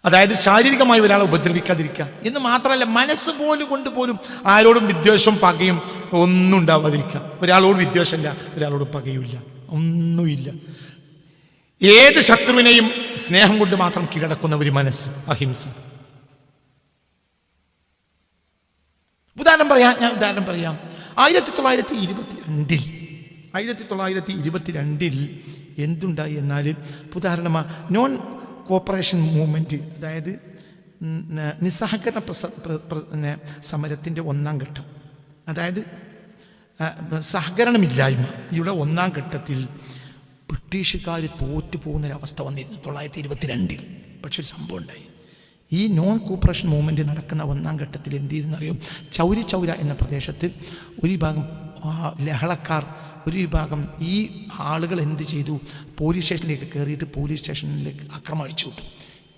അതായത് ശാരീരികമായി ഒരാളെ ഉപദ്രവിക്കാതിരിക്കുക എന്ന് മാത്രമല്ല, മനസ്സ് കൊണ്ട് പോലും ആരോടും വിദ്വേഷവും പകയും ഒന്നും ഉണ്ടാവാതിരിക്കുക. ഒരാളോട് വിദ്വേഷമില്ല, ഒരാളോട് പകയുമില്ല, ഒന്നുമില്ല. ഏത് ശത്രുവിനെയും സ്നേഹം കൊണ്ട് മാത്രം കീഴടക്കുന്ന ഒരു മനസ്സ്, അഹിംസ. ഉദാഹരണം പറയാം. 1922 എന്തുണ്ടായി എന്നാൽ, ഉദാഹരണമാണ് നോൺ കോപ്പറേഷൻ മൂവ്മെൻറ്റ്, അതായത് നിസ്സഹകരണ സമരത്തിൻ്റെ 1-ാം ഘട്ടം, അതായത് സഹകരണമില്ലായ്മ. ഇവിടെ 1-ാം ഘട്ടത്തിൽ ബ്രിട്ടീഷുകാർ തോറ്റു പോകുന്നൊരവസ്ഥ വന്നിരുന്നു 1922. പക്ഷെ ഒരു സംഭവം ഉണ്ടായി. ഈ നോൺ കോപ്പറേഷൻ മൂവ്മെൻറ്റ് നടക്കുന്ന 1-ാം ഘട്ടത്തിൽ എന്ത് ചെയ്തെന്നറിയും? ചൗരി ചൗര എന്ന പ്രദേശത്ത് ഒരു വിഭാഗം ലഹളക്കാർ, ഒരു വിഭാഗം ഈ ആളുകൾ എന്ത് ചെയ്തു? പോലീസ് സ്റ്റേഷനിലേക്ക് കയറിയിട്ട് പോലീസ് സ്റ്റേഷനിലേക്ക് ആക്രമിച്ചു വിട്ടു.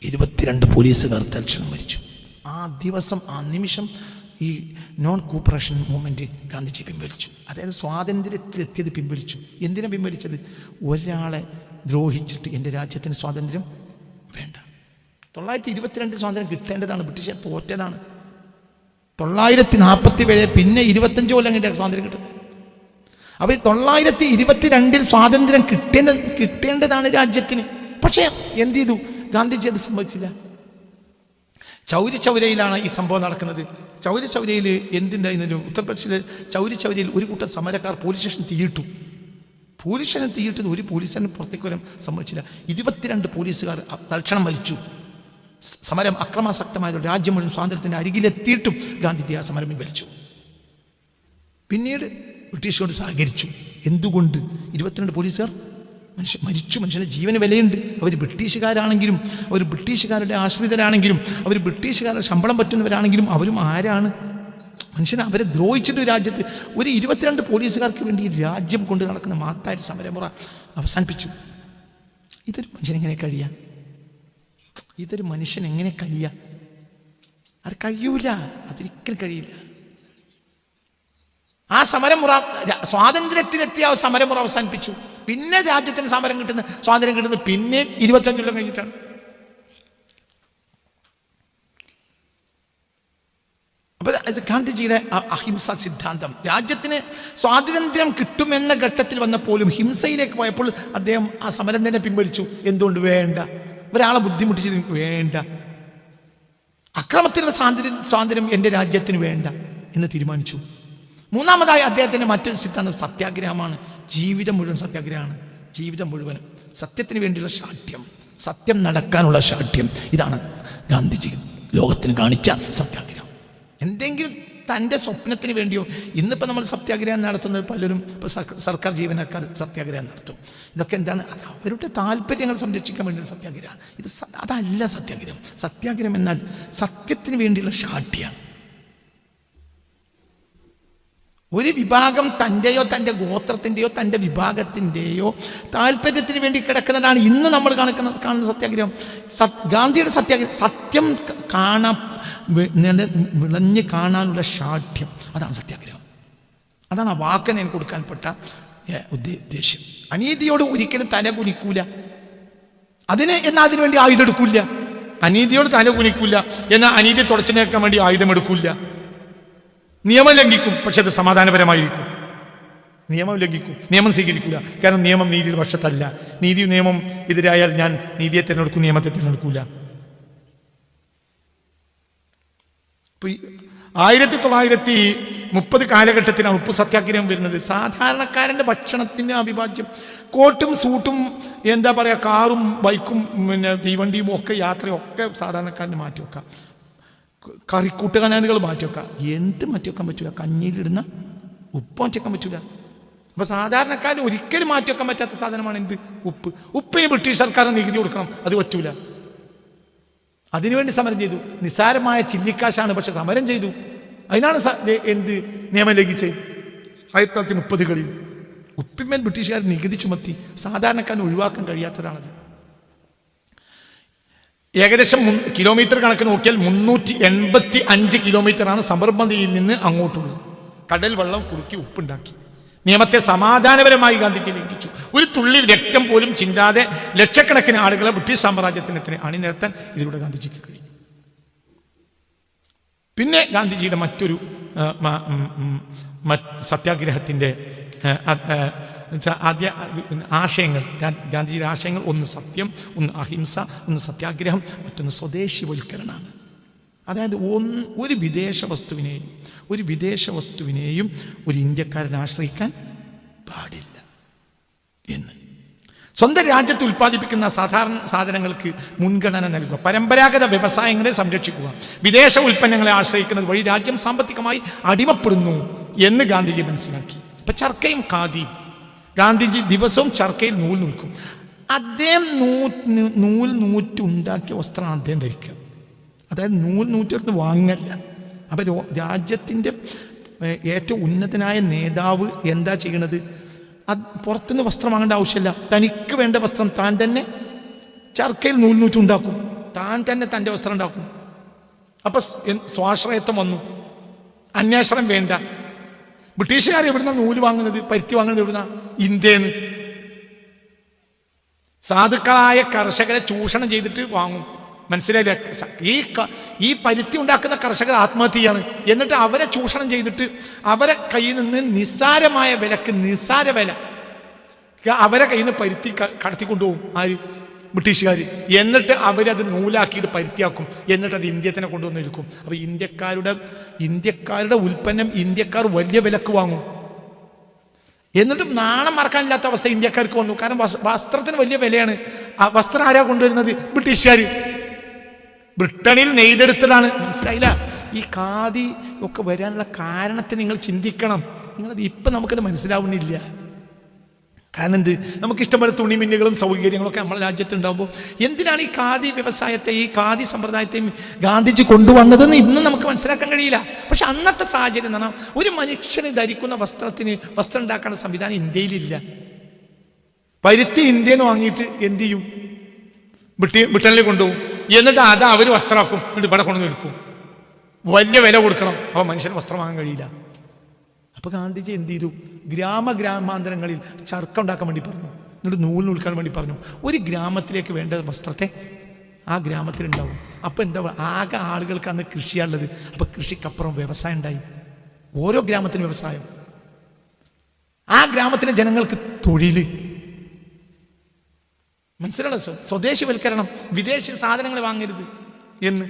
22 പോലീസുകാർ തൽക്ഷണം മരിച്ചു. ആ ദിവസം, ആ നിമിഷം ഈ നോൺ കോപ്പറേഷൻ മൂവ്മെൻറ്റ് ഗാന്ധിജി പിൻവലിച്ചു. അതായത് സ്വാതന്ത്ര്യത്തിലെത്തിയത് പിൻവലിച്ചു. എന്തിനാണ് പിൻവലിച്ചത്? ഒരാളെ ദ്രോഹിച്ചിട്ട് എൻ്റെ രാജ്യത്തിന് സ്വാതന്ത്ര്യം വേണ്ട. 1922 സ്വാതന്ത്ര്യം കിട്ടേണ്ടതാണ്, ബ്രിട്ടീഷുകാർ തോറ്റതാണ്. 947 പിന്നെ 25 കൊല്ലം കഴിഞ്ഞ സ്വാതന്ത്ര്യം കിട്ടുന്നത്. അപ്പോൾ 1922 സ്വാതന്ത്ര്യം കിട്ടേണ്ടതാണ് രാജ്യത്തിന്. പക്ഷേ എന്ത് ചെയ്തു? ഗാന്ധിജി അത് സമ്മതിച്ചില്ല. ചൗരി ചൗരയിലാണ് ഈ സംഭവം നടക്കുന്നത്. ചൗരി ചൗരയിൽ എന്തുണ്ടായിരുന്നു? ഉത്തർപ്രദേശിലെ ചൗരി ചൗരയിൽ ഒരു കൂട്ടം സമരക്കാർ പോലീസ് സ്റ്റേഷൻ തീയിട്ടു. പോലീസ് സ്റ്റേഷൻ തീയിട്ടത് ഒരു പോലീസിനെ പുറത്തേക്ക് വരാൻ സമ്മതിച്ചില്ല. 22 പോലീസുകാർ തൽക്ഷണം മരിച്ചു. സമരം അക്രമാസക്തമായത് രാജ്യം മുഴുവൻ സ്വാതന്ത്ര്യത്തിൻ്റെ അരികിലെത്തിയിട്ടും ഗാന്ധിജി ആ സമരം പിൻവലിച്ചു. പിന്നീട് ബ്രിട്ടീഷുകാരോട് സഹകരിച്ചു. എന്തുകൊണ്ട്? 22 പോലീസുകാർ മരിച്ചു. മനുഷ്യൻ്റെ ജീവന് വിലയുണ്ട്. അവർ ബ്രിട്ടീഷുകാരാണെങ്കിലും, അവർ ബ്രിട്ടീഷുകാരുടെ ആശ്രിതരാണെങ്കിലും, അവർ ബ്രിട്ടീഷുകാരുടെ ശമ്പളം പറ്റുന്നവരാണെങ്കിലും അവരും ആരാണ്? മനുഷ്യനെ അവരെ ദ്രോഹിച്ചിട്ട് രാജ്യത്ത് ഒരു 22 പോലീസുകാർക്ക് വേണ്ടി രാജ്യം കൊണ്ട് നടക്കുന്ന മഹത്തായ സമരമുറ അവസാനിപ്പിച്ചു. ഇതൊരു മനുഷ്യനെങ്ങനെ കഴിയാം? ഇതൊരു മനുഷ്യൻ എങ്ങനെ കഴിയാം? അത് കഴിയൂല, അതൊരിക്കലും കഴിയില്ല. ആ സമരമുറ, സ്വാതന്ത്ര്യത്തിലെത്തിയ ആ സമരമുറ അവസാനിപ്പിച്ചു. പിന്നെ രാജ്യത്തിന് സ്വാതന്ത്ര്യം കിട്ടുന്നത് പിന്നെ 25 കൊല്ലം കഴിഞ്ഞിട്ടാണ്. അപ്പോൾ ഗാന്ധിജിയുടെ അഹിംസ സിദ്ധാന്തം രാജ്യത്തിന് സ്വാതന്ത്ര്യം കിട്ടുമെന്ന ഘട്ടത്തിൽ വന്നപ്പോഴും ഹിംസയിലേക്ക് പോയപ്പോൾ അദ്ദേഹം ആ സമരം തന്നെ പിൻവലിച്ചു. എന്തുകൊണ്ട്? വേണ്ട, ഒരാളെ ബുദ്ധിമുട്ടിച്ച് നിങ്ങൾക്ക് വേണ്ട, അക്രമത്തിലുള്ള സ്വാതന്ത്ര്യം എൻ്റെ രാജ്യത്തിന് വേണ്ട എന്ന് തീരുമാനിച്ചു. മൂന്നാമതായി അദ്ദേഹത്തിൻ്റെ മറ്റൊരു സിദ്ധാന്തം സത്യാഗ്രഹമാണ്. ജീവിതം മുഴുവൻ സത്യാഗ്രഹമാണ്. ജീവിതം മുഴുവനും സത്യത്തിന് വേണ്ടിയുള്ള ശാഠ്യം, സത്യം നടക്കാനുള്ള ശാഠ്യം. ഇതാണ് ഗാന്ധിജി ലോകത്തിന് കാണിച്ച സത്യാഗ്രഹം. എന്തെങ്കിലും തൻ്റെ സ്വപ്നത്തിന് വേണ്ടിയോ. ഇന്നിപ്പോൾ നമ്മൾ സത്യാഗ്രഹം നടത്തുന്നത് പലരും ഇപ്പോൾ സർക്കാർ ജീവനക്കാർ സത്യാഗ്രഹം നടത്തും. ഇതൊക്കെ എന്താണ്? അത് അവരുടെ താല്പര്യങ്ങൾ സംരക്ഷിക്കാൻ വേണ്ടിയുള്ള സത്യാഗ്രഹം. അതല്ല സത്യാഗ്രഹം. സത്യാഗ്രഹം എന്നാൽ സത്യത്തിന് വേണ്ടിയുള്ള ശാഠ്യമാണ്. ഒരു വിഭാഗം തൻ്റെയോ തൻ്റെ ഗോത്രത്തിൻ്റെയോ തൻ്റെ വിഭാഗത്തിൻ്റെയോ താല്പര്യത്തിന് വേണ്ടി കിടക്കുന്നതാണ് ഇന്ന് നമ്മൾ കാണുന്ന സത്യാഗ്രഹം. ഗാന്ധിയുടെ സത്യാഗ്രഹം സത്യം വിളഞ്ഞ് കാണാനുള്ള ശാഠ്യം, അതാണ് സത്യാഗ്രഹം. അതാണ് ആ വാക്കിന് എനിക്ക് കൊടുക്കാൻപ്പെട്ട ഉദ്ദേശ്യം. അനീതിയോട് ഒരിക്കലും തല കുനിക്കൂല, എന്നാൽ അതിനുവേണ്ടി ആയുധം എടുക്കില്ല. അനീതിയോട് തല കുനിക്കൂല, എന്നാൽ അനീതി തുടച്ചു നീക്കാൻ വേണ്ടി ആയുധം എടുക്കില്ല. നിയമം ലംഘിക്കും, പക്ഷെ അത് സമാധാനപരമായിരിക്കും. നിയമം ലംഘിക്കും, നിയമം സ്വീകരിക്കില്ല. കാരണം നിയമം നീതിയുടെ പക്ഷത്തല്ല. നീതി നിയമം എതിരായാൽ ഞാൻ നീതിയെ തിരഞ്ഞെടുക്കും, നിയമത്തെ തിരഞ്ഞെടുക്കൂല. ഇപ്പോൾ 1930 കാലഘട്ടത്തിനാണ് ഉപ്പ് സത്യാഗ്രഹം വരുന്നത്. സാധാരണക്കാരൻ്റെ ഭക്ഷണത്തിന് അവിഭാജ്യം. കോട്ടും സൂട്ടും എന്താ പറയുക, കാറും ബൈക്കും പിന്നെ തീവണ്ടിയും ഒക്കെ യാത്രയൊക്കെ സാധാരണക്കാരന് മാറ്റിവെക്കാം. കറിക്കൂട്ടുകനാനുകൾ മാറ്റിവെക്കാം. എന്ത് മാറ്റിവെക്കാൻ പറ്റില്ല? കഞ്ഞിയിലിടുന്ന ഉപ്പ് മാറ്റിവെക്കാൻ പറ്റില്ല. അപ്പോൾ സാധാരണക്കാരന് ഒരിക്കലും മാറ്റിവെക്കാൻ പറ്റാത്ത സാധനമാണ് എന്ത്? ഉപ്പ്. ഉപ്പിന് ബ്രിട്ടീഷ് സർക്കാർ നികുതി കൊടുക്കണം, അത് പറ്റൂല. അതിനുവേണ്ടി സമരം ചെയ്തു. നിസ്സാരമായ ചില്ലിക്കാശാണ്, പക്ഷെ സമരം ചെയ്തു. അതിനാണ് എന്ത് നിയമം ലംഘിച്ചത്? 1930കളിൽ ഉപ്പിന്മേൽ ബ്രിട്ടീഷുകാർ നികുതി ചുമത്തി. സാധാരണക്കാരന് ഒഴിവാക്കാൻ കഴിയാത്തതാണത്. ഏകദേശം കിലോമീറ്റർ കണക്ക് നോക്കിയാൽ 385 കിലോമീറ്ററാണ് സബർമതിയിൽ നിന്ന് അങ്ങോട്ടുള്ളത്. കടൽ വെള്ളം കുറുക്കി ഉപ്പുണ്ടാക്കി. നിയമത്തെ സമാധാനപരമായി ഗാന്ധിജി ലംഘിച്ചു. ഒരു തുള്ളി രക്തം പോലും ചിന്താതെ ലക്ഷക്കണക്കിന് ആളുകളെ ബ്രിട്ടീഷ് സാമ്രാജ്യത്തിന് അണിനിരത്താൻ ഇതിലൂടെ ഗാന്ധിജിക്ക് കഴിഞ്ഞു. പിന്നെ ഗാന്ധിജിയുടെ മറ്റൊരു സത്യാഗ്രഹത്തിൻ്റെ ആദ്യ ആശയങ്ങൾ, ഗാന്ധിജിയുടെ ആശയങ്ങൾ, ഒന്ന് സത്യം, ഒന്ന് അഹിംസ, ഒന്ന് സത്യാഗ്രഹം, മറ്റൊന്ന് സ്വദേശിവൽക്കരണമാണ്. അതായത് ഒരു വിദേശ വസ്തുവിനെയും ഒരു ഇന്ത്യക്കാരൻ ആശ്രയിക്കാൻ പാടില്ല എന്ന്. സ്വന്തം രാജ്യത്ത് ഉൽപ്പാദിപ്പിക്കുന്ന സാധാരണ സാധനങ്ങൾക്ക് മുൻഗണന നൽകുക, പരമ്പരാഗത വ്യവസായങ്ങളെ സംരക്ഷിക്കുക, വിദേശ ഉൽപ്പന്നങ്ങളെ ആശ്രയിക്കുന്നത് വഴി രാജ്യം സാമ്പത്തികമായി അടിമപ്പെടുന്നു എന്ന് ഗാന്ധിജി മനസ്സിലാക്കി. ഇപ്പൊ ചർക്കയും ഖാദിയും, ഗാന്ധിജി ദിവസവും ചർക്കയിൽ നൂൽ നൂൽക്കും. അദ്ദേഹം നൂൽ നൂറ്റുണ്ടാക്കിയ വസ്ത്രമാണ് അദ്ദേഹം ധരിക്കുക. അതായത് നൂൽ നൂറ്റെടുത്ത് വാങ്ങല്ല. അപ്പം രാജ്യത്തിൻ്റെ ഏറ്റവും ഉന്നതനായ നേതാവ് എന്താ ചെയ്യണത്? പുറത്തുനിന്ന് വസ്ത്രം വാങ്ങേണ്ട ആവശ്യമില്ല. തനിക്ക് വേണ്ട വസ്ത്രം താൻ തന്നെ ചർക്കയിൽ നൂൽ നൂറ്റുണ്ടാക്കും, താൻ തന്നെ തൻ്റെ വസ്ത്രം ഉണ്ടാക്കും. അപ്പം സ്വാശ്രയത്വം വന്നു, അന്വേഷണം വേണ്ട. ബ്രിട്ടീഷുകാർ എവിടുന്ന നൂല് വാങ്ങുന്നത്, പരുത്തി വാങ്ങുന്നത് എവിടുന്ന? ഇന്ത്യന്ന്. സാധുക്കളായ കർഷകരെ ചൂഷണം ചെയ്തിട്ട് വാങ്ങും. മനസ്സിലായില്ല? ഈ പരുത്തി ഉണ്ടാക്കുന്ന കർഷകർ ആത്മഹത്യയാണ്. എന്നിട്ട് അവരെ ചൂഷണം ചെയ്തിട്ട് അവരെ കയ്യിൽ നിന്ന് നിസ്സാരമായ വിലക്ക്, നിസ്സാര വില അവരെ കയ്യിൽ നിന്ന് പരുത്തി കടത്തിക്കൊണ്ടുപോകും. ആര്? ബ്രിട്ടീഷുകാർ. എന്നിട്ട് അവരത് നൂലാക്കിയിട്ട് പരുത്തിയാക്കും. എന്നിട്ട് അത് ഇന്ത്യയെ തന്നെ കൊണ്ടുവന്ന് വിൽക്കും. അപ്പോൾ ഇന്ത്യക്കാരുടെ ഉൽപ്പന്നം ഇന്ത്യക്കാർ വലിയ വിലക്ക് വാങ്ങും. എന്നിട്ടും നാണം മറക്കാനില്ലാത്ത അവസ്ഥ ഇന്ത്യക്കാർക്ക് വന്നു. കാരണം വസ്ത്രത്തിന് വലിയ വിലയാണ്. ആ വസ്ത്രം ആരാ കൊണ്ടുവരുന്നത്? ബ്രിട്ടീഷുകാർ. ബ്രിട്ടനിൽ നെയ്തെടുത്തതാണ്. മനസ്സിലായില്ല? ഈ ഖാദി ഒക്കെ വരാനുള്ള കാരണത്തെ നിങ്ങൾ ചിന്തിക്കണം. നിങ്ങളത് ഇപ്പം നമുക്കത് മനസ്സിലാവുന്നില്ല. കാരണം എന്ത്? നമുക്കിഷ്ടംപോലെ തുണിമിന്നുകളും സൗകര്യങ്ങളൊക്കെ നമ്മുടെ രാജ്യത്തുണ്ടാകുമ്പോൾ എന്തിനാണ് ഈ ഖാദി വ്യവസായത്തെ, ഈ ഖാദി സമ്പ്രദായത്തെയും ഗാന്ധിജി കൊണ്ടുവന്നതെന്ന് ഇന്നും നമുക്ക് മനസ്സിലാക്കാൻ കഴിയില്ല. പക്ഷെ അന്നത്തെ സാഹചര്യം എന്ന് പറഞ്ഞാൽ ഒരു മനുഷ്യന് ധരിക്കുന്ന വസ്ത്രം ഉണ്ടാക്കാനുള്ള സംവിധാനം ഇന്ത്യയിലില്ല. പരുത്തി ഇന്ത്യയിൽ നിന്ന് വാങ്ങിയിട്ട് എന്ത് ചെയ്യും? ബ്രിട്ടനിൽ കൊണ്ടുപോകും. എന്നിട്ട് അത് അവർ വസ്ത്രമാക്കും. എന്നിട്ട് ഇവിടെ കൊണ്ടു നിൽക്കും. വലിയ വില കൊടുക്കണം. അപ്പോൾ മനുഷ്യന് വസ്ത്രം വാങ്ങാൻ കഴിയില്ല. അപ്പോൾ ഗാന്ധിജി എന്ത് ചെയ്തു? ഗ്രാമാന്തരങ്ങളിൽ ചർക്ക ഉണ്ടാക്കാൻ വേണ്ടി പറഞ്ഞു. എന്നിട്ട് നൂൽ നൂൽക്കാൻ വേണ്ടി പറഞ്ഞു. ഒരു ഗ്രാമത്തിലേക്ക് വേണ്ട വസ്ത്രത്തെ ആ ഗ്രാമത്തിലുണ്ടാവും. അപ്പോൾ എന്താ, ആകെ ആളുകൾക്ക് അന്ന് കൃഷിയാണുള്ളത്. അപ്പോൾ കൃഷിക്കപ്പുറം വ്യവസായം ഉണ്ടായി. ഓരോ ഗ്രാമത്തിനും വ്യവസായം. ആ ഗ്രാമത്തിലെ ജനങ്ങൾക്ക് തൊഴിൽ. മനസ്സിലാണോ? സ്വദേശിവൽക്കരണം, വിദേശ സാധനങ്ങൾ വാങ്ങരുത് എന്ന്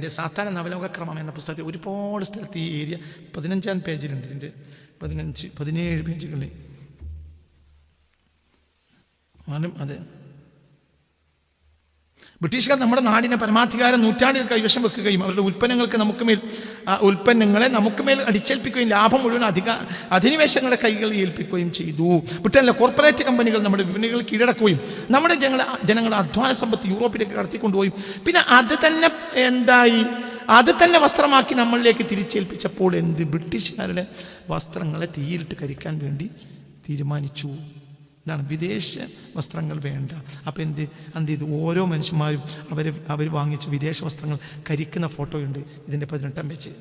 എൻ്റെ സാധാരണ നവലോകക്രമം എന്ന പുസ്തകത്തിൽ ഒരുപാട് സ്ഥലത്ത് ഈ ഏരിയ 15-ാം പേജിലുണ്ട്. ഇതിൻ്റെ 17 പേജുകളിൽ അതെ. ബ്രിട്ടീഷുകാർ നമ്മുടെ നാടിനെ പരമാധികാരം നൂറ്റാണ്ടുകൾ കൈവശം വെക്കുകയും അവരുടെ ഉൽപ്പന്നങ്ങളെ നമുക്ക് മേൽ അടിച്ചേൽപ്പിക്കുകയും ലാഭം മുഴുവൻ അധിനിവേശങ്ങളുടെ കൈകളിൽ ഏൽപ്പിക്കുകയും ചെയ്തു. ബ്രിട്ടനിലെ കോർപ്പറേറ്റ് കമ്പനികൾ നമ്മുടെ വിപണികൾ കീഴടക്കുകയും നമ്മുടെ ജനങ്ങളുടെ അധ്വാന സമ്പത്ത് യൂറോപ്പിലേക്ക് കടത്തിക്കൊണ്ടുപോയും പിന്നെ അത് തന്നെ വസ്ത്രമാക്കി നമ്മളിലേക്ക് തിരിച്ചേൽപ്പിച്ചപ്പോൾ ബ്രിട്ടീഷുകാരുടെ വസ്ത്രങ്ങളെ തീയിലിട്ട് കരിക്കാൻ വേണ്ടി തീരുമാനിച്ചു. ഇതാണ്, വിദേശ വസ്ത്രങ്ങൾ വേണ്ട. അപ്പം എന്ത് ചെയ്തു? ഓരോ മനുഷ്യന്മാരും അവർ വാങ്ങിച്ച വിദേശ വസ്ത്രങ്ങൾ കരിക്കുന്ന ഫോട്ടോയുണ്ട് ഇതിൻ്റെ 18-ാം പേജ്.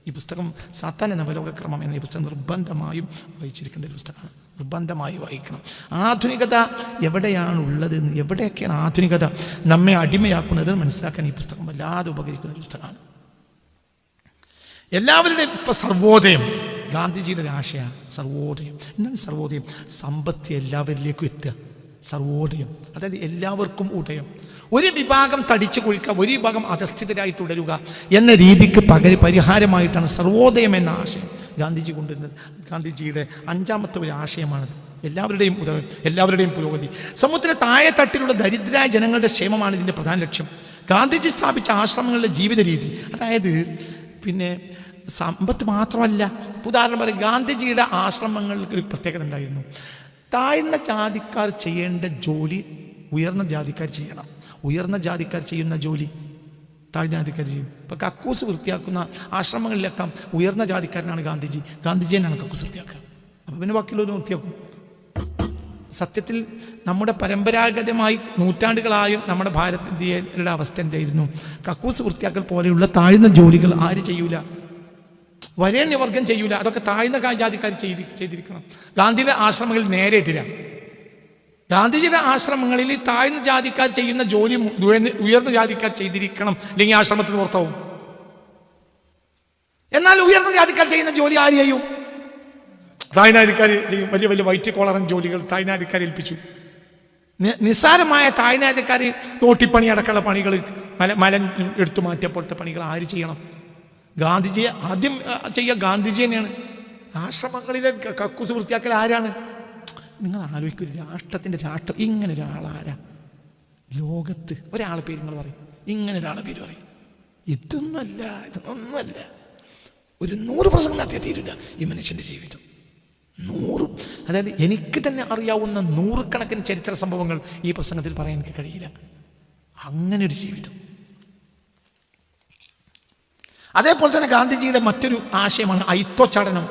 ഈ പുസ്തകം സാത്താന്യ നവലോകക്രമം എന്ന ഈ പുസ്തകം നിർബന്ധമായും വായിച്ചിരിക്കേണ്ട ഒരു പുസ്തകമാണ്. നിർബന്ധമായി വായിക്കണം. ആധുനികത എവിടെയാണുള്ളത്, എവിടെയൊക്കെയാണ് ആധുനികത നമ്മെ അടിമയാക്കുന്നത് മനസ്സിലാക്കാൻ ഈ പുസ്തകം വല്ലാതെ ഉപകരിക്കുന്ന ഒരു പുസ്തകമാണ്. എല്ലാവരുടെയും ഇപ്പം സർവോദയം, ഗാന്ധിജിയുടെ ഒരു ആശയമാണ് സർവോദയം. എന്താണ് സർവോദയം? സമ്പത്ത് എല്ലാവരിലേക്കും എത്തുക. സർവോദയം അതായത് എല്ലാവർക്കും ഉദയം. ഒരു വിഭാഗം തടിച്ചു കൊഴിക്കുക, ഒരു വിഭാഗം അധസ്ഥിതരായി തുടരുക എന്ന രീതിക്ക് പരിഹാരമായിട്ടാണ് സർവോദയം എന്ന ആശയം ഗാന്ധിജി കൊണ്ടുവരുന്നത്. ഗാന്ധിജിയുടെ 5-ാമത്തെ ഒരു ആശയമാണത്. എല്ലാവരുടെയും ഉദയം, എല്ലാവരുടെയും പുരോഗതി. സമൂഹത്തിലെ താഴെത്തട്ടിലുള്ള ദരിദ്രരായ ജനങ്ങളുടെ ക്ഷേമമാണ് ഇതിൻ്റെ പ്രധാന ലക്ഷ്യം. ഗാന്ധിജി സ്ഥാപിച്ച ആശ്രമങ്ങളുടെ ജീവിത രീതി, അതായത് പിന്നെ സമ്പത്ത് മാത്രമല്ല. ഉദാഹരണം പറയും, ഗാന്ധിജിയുടെ ആശ്രമങ്ങൾക്ക് ഒരു പ്രത്യേകത ഉണ്ടായിരുന്നു. താഴ്ന്ന ജാതിക്കാർ ചെയ്യേണ്ട ജോലി ഉയർന്ന ജാതിക്കാർ ചെയ്യണം. ഉയർന്ന ജാതിക്കാർ ചെയ്യുന്ന ജോലി താഴ്ന്ന ജാതിക്കാർ ചെയ്യും. ഇപ്പം കക്കൂസ് വൃത്തിയാക്കുന്ന ആശ്രമങ്ങളിലേക്കാം ഉയർന്ന ജാതിക്കാരനാണ് ഗാന്ധിജി. ഗാന്ധിജി തന്നെയാണ് കക്കൂസ് വൃത്തിയാക്കുക. അപ്പം പിന്നെ ബാക്കിയുള്ളവർ വൃത്തിയാക്കും. സത്യത്തിൽ നമ്മുടെ പരമ്പരാഗതമായി നൂറ്റാണ്ടുകളായും നമ്മുടെ ഭാരതീയരുടെ അവസ്ഥ എന്തായിരുന്നു? കക്കൂസ് വൃത്തിയാക്കൽ പോലെയുള്ള താഴ്ന്ന ജോലികൾ ആര് ചെയ്യൂല? വരേണ്യവർഗം ചെയ്യൂല, അതൊക്കെ താഴ്ന്ന ജാതിക്കാർ ചെയ്തിരിക്കണം. ഗാന്ധിയുടെ ആശ്രമങ്ങളിൽ നേരെ എതിരാണ്. ഗാന്ധിജിയുടെ ആശ്രമങ്ങളിൽ താഴ്ന്ന ജാതിക്കാർ ചെയ്യുന്ന ജോലി ഉയർന്ന ജാതിക്കാർ ചെയ്തിരിക്കണം, അല്ലെങ്കിൽ ആശ്രമത്തിന് പുറത്താവും. എന്നാൽ ഉയർന്ന ജാതിക്കാർ ചെയ്യുന്ന ജോലി ആര് ചെയ്യും? താഴ്നാധികാർ ചെയ്യും. വലിയ വലിയ വൈറ്റ് കോളറൻ ജോലികൾ താഴ്നാധികാർ ഏൽപ്പിച്ചു. നിസ്സാരമായ താഴ്നാധികാർ തോട്ടിപ്പണി അടക്കമുള്ള പണികൾ, മല എടുത്തു മാറ്റിയപ്പോഴത്തെ പണികൾ ആര് ചെയ്യണം? ഗാന്ധിജിയെ ആദ്യം ചെയ്യുക ഗാന്ധിജി തന്നെയാണ്. ആശ്രമങ്ങളിലെ കക്കൂസ് വൃത്തിയാക്കൽ ആരാണ്? നിങ്ങൾ ആലോചിക്കും, രാഷ്ട്രത്തിൻ്റെ രാഷ്ട്രം ഇങ്ങനെ ഒരാളാരാ ലോകത്ത്? ഒരാളെ പേര് നിങ്ങൾ പറയും, ഇങ്ങനെ ഒരാളെ പേര് പറയും. ഇതൊന്നുമല്ല. ഒരു 100 പ്രസംഗം നടത്തിയ തീരില്ല ഈ മനുഷ്യൻ്റെ ജീവിതം. 100, അതായത് എനിക്ക് തന്നെ അറിയാവുന്ന 100 കണക്കിന് ചരിത്ര സംഭവങ്ങൾ ഈ പ്രസംഗത്തിൽ പറയാൻ എനിക്ക് കഴിയില്ല. അങ്ങനെ ഒരു ജീവിതം. അതേപോലെ തന്നെ ഗാന്ധിജിയുടെ മറ്റൊരു ആശയമാണ് ഐത്തോച്ചാടനം.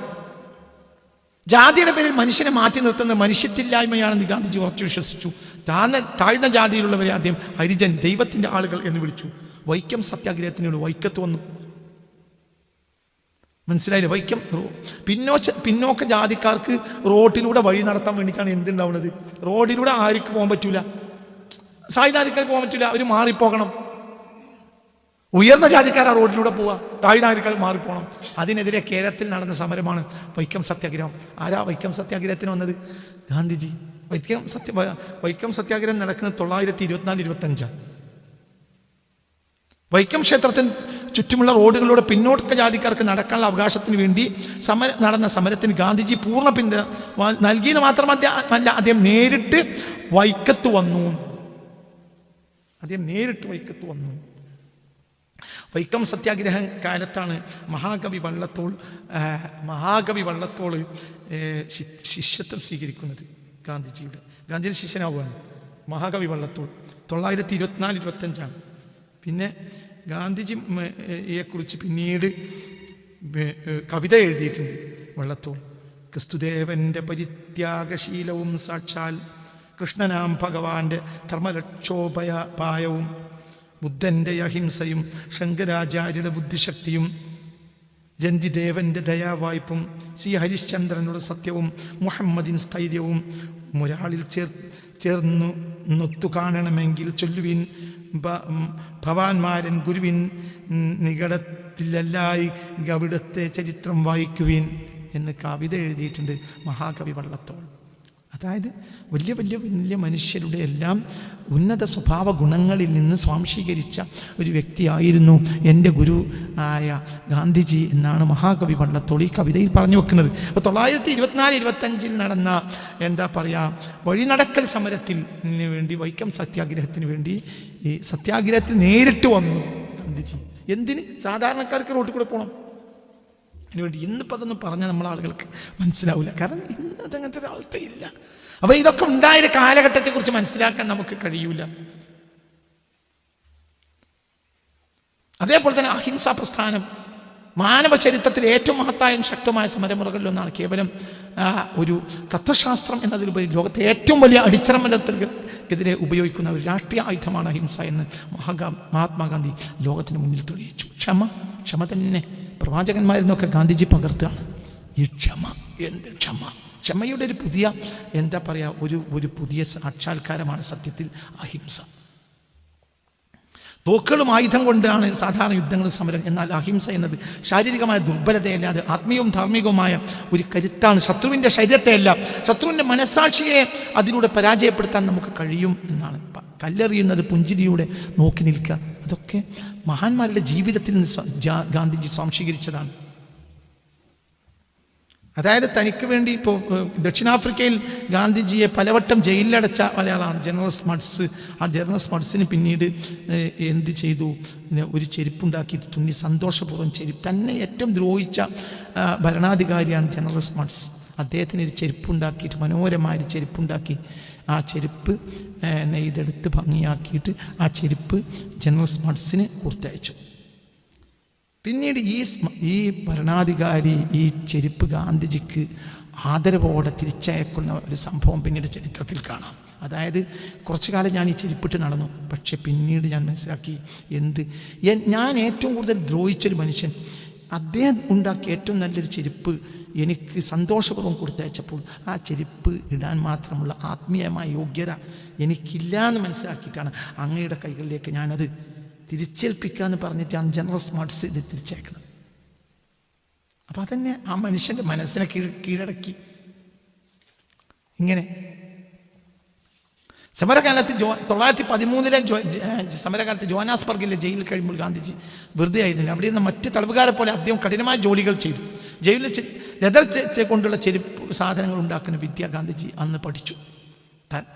ജാതിയുടെ പേരിൽ മനുഷ്യനെ മാറ്റി നിർത്തുന്നത് മനുഷ്യത്തില്ലായ്മയാണെന്ന് ഗാന്ധിജി ഉറച്ചു വിശ്വസിച്ചു. താഴ്ന്ന ജാതിയിലുള്ളവരെ ആദ്യം ഹരിജൻ, ദൈവത്തിൻ്റെ ആളുകൾ എന്ന് വിളിച്ചു. വൈക്കം സത്യാഗ്രഹത്തിനോട് വൈക്കത്ത് വന്നു. മനസ്സിലായില്ലേ? വൈക്കം പിന്നോക്ക ജാതിക്കാർക്ക് റോഡിലൂടെ വഴി നടത്താൻ വേണ്ടിയിട്ടാണ് എന്തുണ്ടാവുന്നത്. റോഡിലൂടെ ആർക്ക് പോകാൻ പറ്റൂല, സായുധാധികാർക്ക് പോകാൻ പറ്റൂല, അവർ മാറിപ്പോകണം. ഉയർന്ന ജാതിക്കാർ ആ റോഡിലൂടെ പോവുക, താഴ്നാധികാർ മാറിപ്പോകണം. അതിനെതിരെ കേരളത്തിൽ നടന്ന സമരമാണ് വൈക്കം സത്യാഗ്രഹം. ആരാ വൈക്കം സത്യാഗ്രഹത്തിന് വന്നത്? ഗാന്ധിജി. വൈക്കം സത്യാഗ്രഹം നടക്കുന്നത് 1924-25. വൈക്കം ക്ഷേത്രത്തിന് ചുറ്റുമുള്ള റോഡുകളിലൂടെ പിന്നോക്ക ജാതിക്കാർക്ക് നടക്കാനുള്ള അവകാശത്തിന് വേണ്ടി നടന്ന സമരത്തിന് ഗാന്ധിജി പൂർണ്ണ പിന്തുണ നൽകിയെന്ന് മാത്രമല്ല, അദ്ദേഹം നേരിട്ട് വൈക്കത്ത് വന്നു. വൈക്കം സത്യാഗ്രഹ കാലത്താണ് മഹാകവി വള്ളത്തോൾ ശിഷ്യത്വം സ്വീകരിക്കുന്നത്. ഗാന്ധിജി ശിഷ്യനാവുകയാണ് മഹാകവി വള്ളത്തോൾ. 1924-25. പിന്നെ ഗാന്ധിജിയെക്കുറിച്ച് പിന്നീട് കവിത എഴുതിയിട്ടുണ്ട് വള്ളത്തോൾ. ക്രിസ്തുദേവൻ്റെ പരിത്യാഗശീലവും സാക്ഷാൽ കൃഷ്ണനാം ഭഗവാന്റെ ധർമ്മരക്ഷോപായവും ബുദ്ധൻ്റെ അഹിംസയും ശങ്കരാചാര്യയുടെ ബുദ്ധിശക്തിയും ജന്തിദേവൻ്റെ ദയാവായ്പും ശ്രീ ഹരിശ്ചന്ദ്രനുള്ള സത്യവും മുഹമ്മദിൻ സ്ഥൈര്യവും മുരാളിൽ ചേർന്നു നൊത്തു കാണണമെങ്കിൽ ചൊല്ലുവിൻ ഭവാന്മാരൻ ഗുരുവിൻ നികടത്തിലല്ലായി അവിടുത്തെ ചരിത്രം വായിക്കുവിൻ എന്ന് കവിത എഴുതിയിട്ടുണ്ട് മഹാകവി വള്ളത്തോൾ. അതായത് വലിയ വലിയ വലിയ മനുഷ്യരുടെ എല്ലാം ഉന്നത സ്വഭാവ ഗുണങ്ങളിൽ നിന്ന് സ്വാംശീകരിച്ച ഒരു വ്യക്തിയായിരുന്നു എൻ്റെ ഗുരു ആയ ഗാന്ധിജി എന്നാണ് മഹാകവി വള്ളത്തോൾ ഈ കവിതയിൽ പറഞ്ഞു വെക്കുന്നത്. അപ്പോൾ 1924-25 നടന്ന വഴിനടക്കൽ സമരത്തിന് വേണ്ടി, വൈക്കം സത്യാഗ്രഹത്തിന് വേണ്ടി ഈ സത്യാഗ്രഹത്തിൽ നേരിട്ട് വന്നു ഗാന്ധിജി. എന്തിന്? സാധാരണക്കാർക്ക് റോട്ടിൽ കൂടെ പോകണം. അതിനുവേണ്ടി. ഇന്നിപ്പോൾ അതൊന്നും പറഞ്ഞാൽ നമ്മളെ ആളുകൾക്ക് മനസ്സിലാവില്ല, കാരണം ഇന്ന് അതങ്ങനത്തെ ഒരു അവസ്ഥയില്ല. അപ്പോൾ ഇതൊക്കെ ഉണ്ടായ കാലഘട്ടത്തെക്കുറിച്ച് മനസ്സിലാക്കാൻ നമുക്ക് കഴിയൂല. അതേപോലെ തന്നെ അഹിംസാ പ്രസ്ഥാനം മാനവ ചരിത്രത്തിലെ ഏറ്റവും മഹത്തായും ശക്തമായ സമരമുറകളിലൊന്നാണ്. കേവലം ഒരു തത്വശാസ്ത്രം എന്നതിലുപരി ലോകത്തെ ഏറ്റവും വലിയ അടിച്ചമർത്തലുകൾക്കെതിരെ ഉപയോഗിക്കുന്ന ഒരു രാഷ്ട്രീയ ആയുധമാണ് അഹിംസ എന്ന് മഹാത്മാഗാന്ധി ലോകത്തിന് മുന്നിൽ തെളിയിച്ചു. ക്ഷമ തന്നെ പ്രവാചകന്മാരിൽ ഗാന്ധിജി പകർത്തുകയാണ് ഈ ക്ഷമ. എന്ത് ക്ഷമയുടെ ഒരു പുതിയ ഒരു പുതിയ സാക്ഷാത്കാരമാണ് സത്യത്തിൽ അഹിംസ. തോക്കുകളും ആയുധം കൊണ്ടാണ് സാധാരണ യുദ്ധങ്ങളും സമരം. എന്നാൽ അഹിംസ എന്നത് ശാരീരികമായ ദുർബലതയല്ലാതെ ആത്മീയവും ധാർമ്മികവുമായ ഒരു കരുത്താണ്. ശത്രുവിൻ്റെ ശരീരത്തെയല്ല, ശത്രുവിൻ്റെ മനസ്സാക്ഷിയെ അതിലൂടെ പരാജയപ്പെടുത്താൻ നമുക്ക് കഴിയും എന്നാണ്. കല്ലെറിയുന്നത് പുഞ്ചിരിയുടെ നോക്കി നിൽക്കുക, അതൊക്കെ മഹാന്മാരുടെ ജീവിതത്തിൽ നിന്ന് ഗാന്ധിജി സ്വാംശീകരിച്ചതാണ്. അതായത് തനിക്ക് വേണ്ടി ഇപ്പോൾ ദക്ഷിണാഫ്രിക്കയിൽ ഗാന്ധിജിയെ പലവട്ടം ജയിലിലടച്ച ഒരാളാണ് ജനറൽ സ്മട്സ്. ആ ജനറൽ സ്മട്സിന് പിന്നീട് എന്ത് ചെയ്തു? ഒരു ചെരുപ്പുണ്ടാക്കിയിട്ട് തുന്നി സന്തോഷപൂർവ്വം തന്നെ ഏറ്റവും ദ്രോഹിച്ച ഭരണാധികാരിയാണ് ജനറൽ സ്മട്സ്. അദ്ദേഹത്തിന് ഒരു ചെരുപ്പുണ്ടാക്കിയിട്ട്, മനോഹരമായൊരു ചെരുപ്പുണ്ടാക്കി, ആ ചെരുപ്പ് നെയ്തെടുത്ത് ഭംഗിയാക്കിയിട്ട് ആ ചെരുപ്പ് ജനറൽ സ്മട്സിന് കൊടുത്തയച്ചു. പിന്നീട് ഈ ഭരണാധികാരി ഈ ചെരുപ്പ് ഗാന്ധിജിക്ക് ആദരവോടെ തിരിച്ചയക്കുന്ന ഒരു സംഭവം പിന്നീട് ചരിത്രത്തിൽ കാണാം. അതായത് കുറച്ചു കാലം ഞാൻ ഈ ചെരുപ്പിട്ട് നടന്നു, പക്ഷെ പിന്നീട് ഞാൻ മനസ്സിലാക്കി ഞാൻ ഏറ്റവും കൂടുതൽ ദ്രോഹിച്ചൊരു മനുഷ്യൻ അദ്ദേഹം ഉണ്ടാക്കിയ ഏറ്റവും നല്ലൊരു ചെരുപ്പ് എനിക്ക് സന്തോഷപൂർവ്വം കൊടുത്തയച്ചപ്പോൾ ആ ചെരുപ്പ് ഇടാൻ മാത്രമുള്ള ആത്മീയമായ യോഗ്യത എനിക്കില്ല എന്ന് മനസ്സിലാക്കിയിട്ടാണ് അങ്ങയുടെ കൈകളിലേക്ക് ഞാനത് തിരിച്ചേൽപ്പിക്കുക എന്ന് പറഞ്ഞിട്ടാണ് ജനറൽ സ്മാർട്ട്സ് ഇത് തിരിച്ചയക്കുന്നത്. അപ്പം അതന്നെ ആ മനുഷ്യൻ്റെ മനസ്സിനെ കീഴടക്കി. ഇങ്ങനെ സമരകാലത്ത് 1913 സമരകാലത്ത് ജോഹാനസ്ബർഗിലെ ജയിലിൽ കഴിയുമ്പോൾ ഗാന്ധിജി വെറുതെ ആയിരുന്നില്ല. അവിടെ ഇരുന്ന മറ്റ് തടവുകാരെ പോലെ അദ്ദേഹം കഠിനമായ ജോലികൾ ചെയ്തു. ജയിലിൽ ലെതർ കൊണ്ടുള്ള ചെരുപ്പ് സാധനങ്ങൾ ഉണ്ടാക്കുന്ന വിദ്യ ഗാന്ധിജി അന്ന് പഠിച്ചു.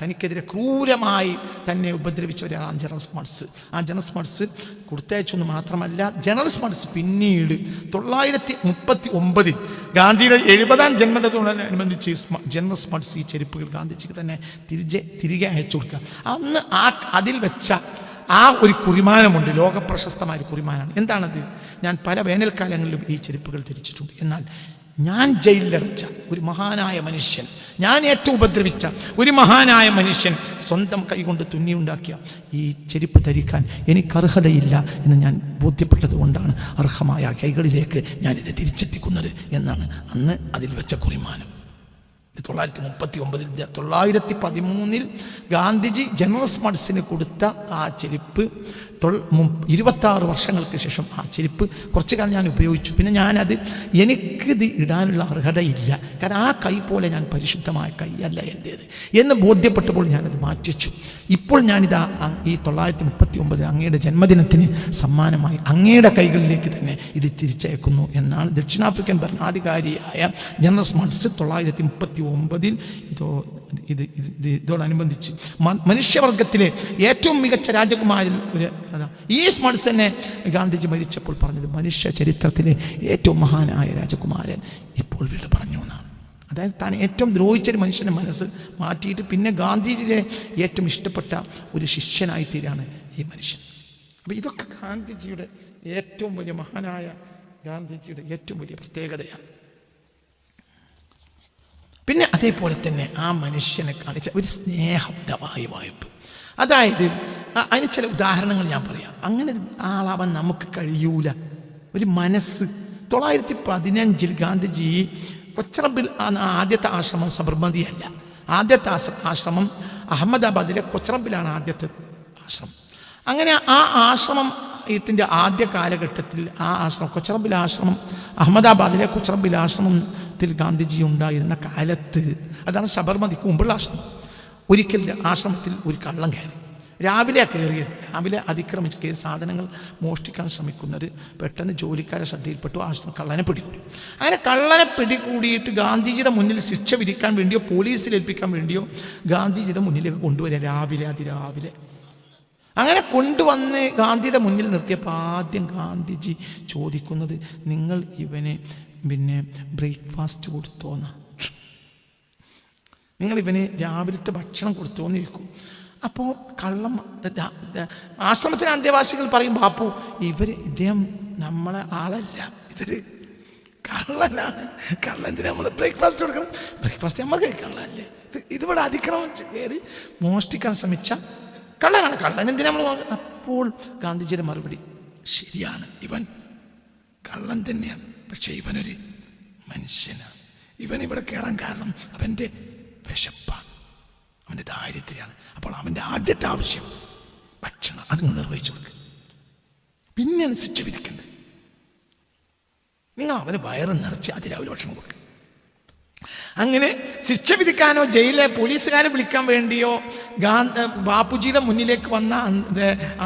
തനിക്കെതിരെ ക്രൂരമായി തന്നെ ഉപദ്രവിച്ചവരാണ് ജനറൽ സ്മാർട്ട്സ്. ആ ജനറൽ സ്മാർട്ട്സ് കൊടുത്തയച്ചെന്ന് മാത്രമല്ല, ജനറൽ സ്മാർട്ട്സ് പിന്നീട് 1939 ഗാന്ധിയുടെ 70ാം ജന്മദിനത്തോടനുബന്ധിച്ച് ജനറൽ സ്മാർട്ട്സ് ഈ ചെരുപ്പുകൾ ഗാന്ധിജിക്ക് തന്നെ തിരികെ അയച്ചു കൊടുക്കുക. അന്ന് അതിൽ വെച്ച ആ ഒരു കുറിമാനമുണ്ട്, ലോകപ്രശസ്തമായ ഒരു കുറിമാനാണ്. എന്താണത്? ഞാൻ പല വേനൽക്കാലങ്ങളിലും ഈ ചെരുപ്പുകൾ ധരിച്ചിട്ടുണ്ട്. എന്നാൽ ഞാൻ ജയിലിലടച്ച ഒരു മഹാനായ മനുഷ്യൻ, ഞാൻ ഏറ്റവും ഉപദ്രവിച്ച ഒരു മഹാനായ മനുഷ്യൻ സ്വന്തം കൈകൊണ്ട് തുന്നിയുണ്ടാക്കിയ ഈ ചെരുപ്പ് ധരിക്കാൻ എനിക്ക് അർഹതയില്ല എന്ന് ഞാൻ ബോധ്യപ്പെട്ടത് കൊണ്ടാണ് അർഹമായ കൈകളിലേക്ക് ഞാനിത് തിരിച്ചെത്തിക്കുന്നത് എന്നാണ് അന്ന് അതിൽ വെച്ച കുറിമാനം. 1939 913 ഗാന്ധിജി ജനറൽ സ്മാർട്ട്സിന് കൊടുത്ത ആ ചെരുപ്പ് 26 വർഷങ്ങൾക്ക് ശേഷം ആ ചെരുപ്പ് കുറച്ച് കാലം ഞാൻ ഉപയോഗിച്ചു. പിന്നെ ഞാനത് എനിക്കിത് ഇടാനുള്ള അർഹതയില്ല, കാരണം ആ കൈ പോലെ ഞാൻ പരിശുദ്ധമായ കൈയല്ല എൻ്റേത് എന്ന് ബോധ്യപ്പെട്ടപ്പോൾ ഞാനത് മാറ്റിവെച്ചു. ഇപ്പോൾ ഞാനിതാ ഈ 1939 അങ്ങയുടെ ജന്മദിനത്തിന് സമ്മാനമായി അങ്ങയുടെ കൈകളിലേക്ക് തന്നെ ഇത് തിരിച്ചയക്കുന്നു എന്നാണ് ദക്ഷിണാഫ്രിക്കൻ ഭരണാധികാരിയായ ജനറൽ സ്മാർട്ട്സ് 1939 ഇതോടനുബന്ധിച്ച് മനുഷ്യവർഗത്തിലെ ഏറ്റവും മികച്ച രാജകുമാരിൽ ഒരു ഈ സ്മാർട്ട്സ് തന്നെ ഗാന്ധിജി മരിച്ചപ്പോൾ പറഞ്ഞത് മനുഷ്യ ചരിത്രത്തിലെ ഏറ്റവും മഹാനായ രാജകുമാരൻ ഇപ്പോൾ വീട് പറഞ്ഞു എന്നാണ്. അതായത് താൻ ഏറ്റവും ദ്രോഹിച്ചൊരു മനുഷ്യൻ്റെ മനസ്സ് മാറ്റിയിട്ട് പിന്നെ ഗാന്ധിജിയുടെ ഏറ്റവും ഇഷ്ടപ്പെട്ട ഒരു ശിഷ്യനായി തീരാണ് ഈ മനുഷ്യൻ. അപ്പോൾ ഇതൊക്കെ ഗാന്ധിജിയുടെ ഏറ്റവും വലിയ മഹാനായ ഗാന്ധിജിയുടെ ഏറ്റവും വലിയ പ്രത്യേകതയാണ്. പിന്നെ അതേപോലെ തന്നെ ആ മനുഷ്യനെ കാണിച്ച ഒരു സ്നേഹത്തിൻ്റെ വായ്പ്, അതായത് അതിന് ചില ഉദാഹരണങ്ങൾ ഞാൻ പറയാം. അങ്ങനെ ആളാവാൻ നമുക്ക് കഴിയൂല. ഒരു മനസ്സ് 1915 ഗാന്ധിജി കൊച്ചറബിൽ ആദ്യത്തെ ആശ്രമം സബർമതിയല്ല, ആദ്യത്തെ ആശ്രമം അഹമ്മദാബാദിലെ കൊച്ചറബിലാണ് ആദ്യത്തെ ആശ്രമം. അങ്ങനെ ആ ആശ്രമം ഇതിൻ്റെ ആദ്യ കാലഘട്ടത്തിൽ ആ ആശ്രമം കൊച്ചറബിൽ ആശ്രമം അഹമ്മദാബാദിലെ കൊച്ചറബിൽ ആശ്രമത്തിൽ ഗാന്ധിജി ഉണ്ടായിരുന്ന കാലത്ത്, അതാണ് സബർമതിക്ക് മുമ്പുള്ള ആശ്രമം. ഒരിക്കൽ ആശ്രമത്തിൽ ഒരു കള്ളം കയറി. രാവിലെ അതിക്രമിച്ച് കയറി സാധനങ്ങൾ മോഷ്ടിക്കാൻ ശ്രമിക്കുന്നത് പെട്ടെന്ന് ജോലിക്കാരെ ശ്രദ്ധയിൽപ്പെട്ടു. ആശ്രമം കള്ളനെ പിടികൂടി. അങ്ങനെ കള്ളനെ പിടികൂടിയിട്ട് ഗാന്ധിജിയുടെ മുന്നിൽ ശിക്ഷ വിധിക്കാൻ വേണ്ടിയോ പോലീസിൽ ഏൽപ്പിക്കാൻ വേണ്ടിയോ ഗാന്ധിജിയുടെ മുന്നിലേക്ക് കൊണ്ടുവരിക അതിരാവിലെ. അങ്ങനെ കൊണ്ടുവന്ന് ഗാന്ധിയുടെ മുന്നിൽ നിർത്തിയപ്പോൾ ആദ്യം ഗാന്ധിജി ചോദിക്കുന്നത്, നിങ്ങൾ ഇവന് ബ്രേക്ക്ഫാസ്റ്റ് കൊടുത്തോന്നാ, നിങ്ങൾ ഇവന് രാവിലത്തെ ഭക്ഷണം കൊടുത്തോന്ന് ചോദിക്കും. അപ്പോൾ കള്ളം ആശ്രമത്തിലെ അന്തേവാസികൾ പറയും, ബാപ്പു ഇദ്ദേഹം നമ്മളെ ആളല്ല, ഇതൊരു കള്ളനാണ്, കള്ളന്തിന് നമ്മൾ ബ്രേക്ക്ഫാസ്റ്റ് കൊടുക്കണം, ബ്രേക്ക്ഫാസ്റ്റ് നമ്മൾ കഴിക്കാനുള്ളതല്ലേ, ഇതിവിടെ അതിക്രമിച്ച് കയറി മോഷ്ടിക്കാൻ ശ്രമിച്ച കള്ളനാണ്, കള്ളനെന്തിനാ നമ്മൾ. അപ്പോൾ ഗാന്ധിജിയുടെ മറുപടി, ശരിയാണ്, ഇവൻ കള്ളൻ തന്നെയാണ്, പക്ഷെ ഇവനൊരു മനുഷ്യനാണ്, ഇവൻ ഇവിടെ കയറാൻ കാരണം അവൻ്റെ വിശപ്പാണ്, അവൻ്റെ ദാരിദ്ര്യമാണ്. അപ്പോൾ അവൻ്റെ ആദ്യത്തെ ആവശ്യം ഭക്ഷണം, അത് നിർവഹിച്ചു കൊടുക്കുക. പിന്നെയാണ് ശിക്ഷ വിധിക്കേണ്ടത്. നിങ്ങൾ അവന് വയറ് നിറച്ച് അതിരാവിലെ ഭക്ഷണം കൊടുക്കുക. അങ്ങനെ ശിക്ഷ വിധിക്കാനോ ജയിലിലെ പോലീസുകാരെ വിളിക്കാൻ വേണ്ടിയോ ബാപ്പുജിയുടെ മുന്നിലേക്ക് വന്ന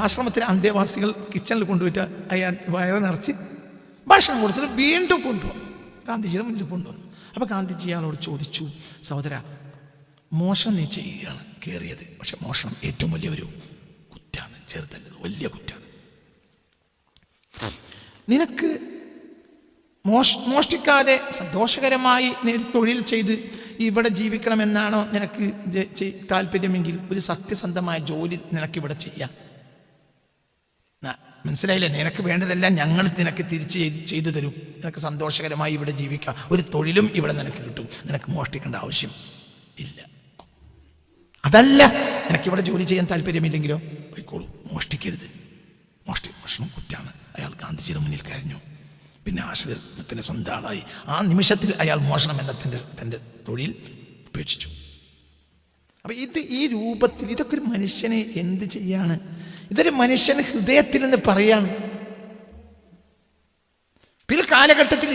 ആശ്രമത്തിലെ അന്തേവാസികൾ കിച്ചണിൽ കൊണ്ടുപോയിട്ട് അയാൾ വയറ് നിറച്ച് ഭക്ഷണം കൊടുത്തിട്ട് വീണ്ടും കൊണ്ടുവന്നു, ഗാന്ധിജിയുടെ മുന്നിൽ കൊണ്ടുവന്നു. അപ്പോൾ ഗാന്ധിജി അയാളോട് ചോദിച്ചു, സഹോദര, മോഷണം നീ ചെയ്യുകയാണ് കയറിയത്, പക്ഷെ മോഷണം ഏറ്റവും വലിയൊരു കുറ്റാണ്, ചെറുതല്ലത്, വലിയ കുറ്റാണ്. നിനക്ക് മോഷ്ടിക്കാതെ സന്തോഷകരമായി തൊഴിൽ ചെയ്ത് ഇവിടെ ജീവിക്കണമെന്നാണോ നിനക്ക് താല്പര്യമെങ്കിൽ ഒരു സത്യസന്ധമായ ജോലി നിനക്കിവിടെ ചെയ്യാം. മനസ്സിലായില്ലേ? നിനക്ക് വേണ്ടതെല്ലാം ഞങ്ങൾ നിനക്ക് തിരിച്ച് ചെയ്തു തരും, നിനക്ക് സന്തോഷകരമായി ഇവിടെ ജീവിക്കാം, ഒരു തൊഴിലും ഇവിടെ നിനക്ക് കിട്ടും, നിനക്ക് മോഷ്ടിക്കേണ്ട ആവശ്യം ഇല്ല. അതല്ല, നിനക്കിവിടെ ജോലി ചെയ്യാൻ താല്പര്യമില്ലെങ്കിലോ പോയിക്കോളൂ, മോഷ്ടിക്കരുത്, മോഷണം കുറ്റാണ്. അയാൾ ഗാന്ധിജിയുടെ മുന്നിൽ കരഞ്ഞു. പിന്നെ ആശ്രയത്തിന് സ്വന്തം ആളായി. ആ നിമിഷത്തിൽ അയാൾ മോഷണം എന്ന തൻ്റെ തൊഴിൽ ഉപേക്ഷിച്ചു. അപ്പം ഈ രൂപത്തിൽ ഇതൊക്കെ ഒരു മനുഷ്യനെ എന്ത് ചെയ്യാണ്? ഇതൊരു മനുഷ്യന് ഹൃദയത്തിൽ നിന്ന് പറയാണ്. പിന്നെ കാലഘട്ടത്തിൽ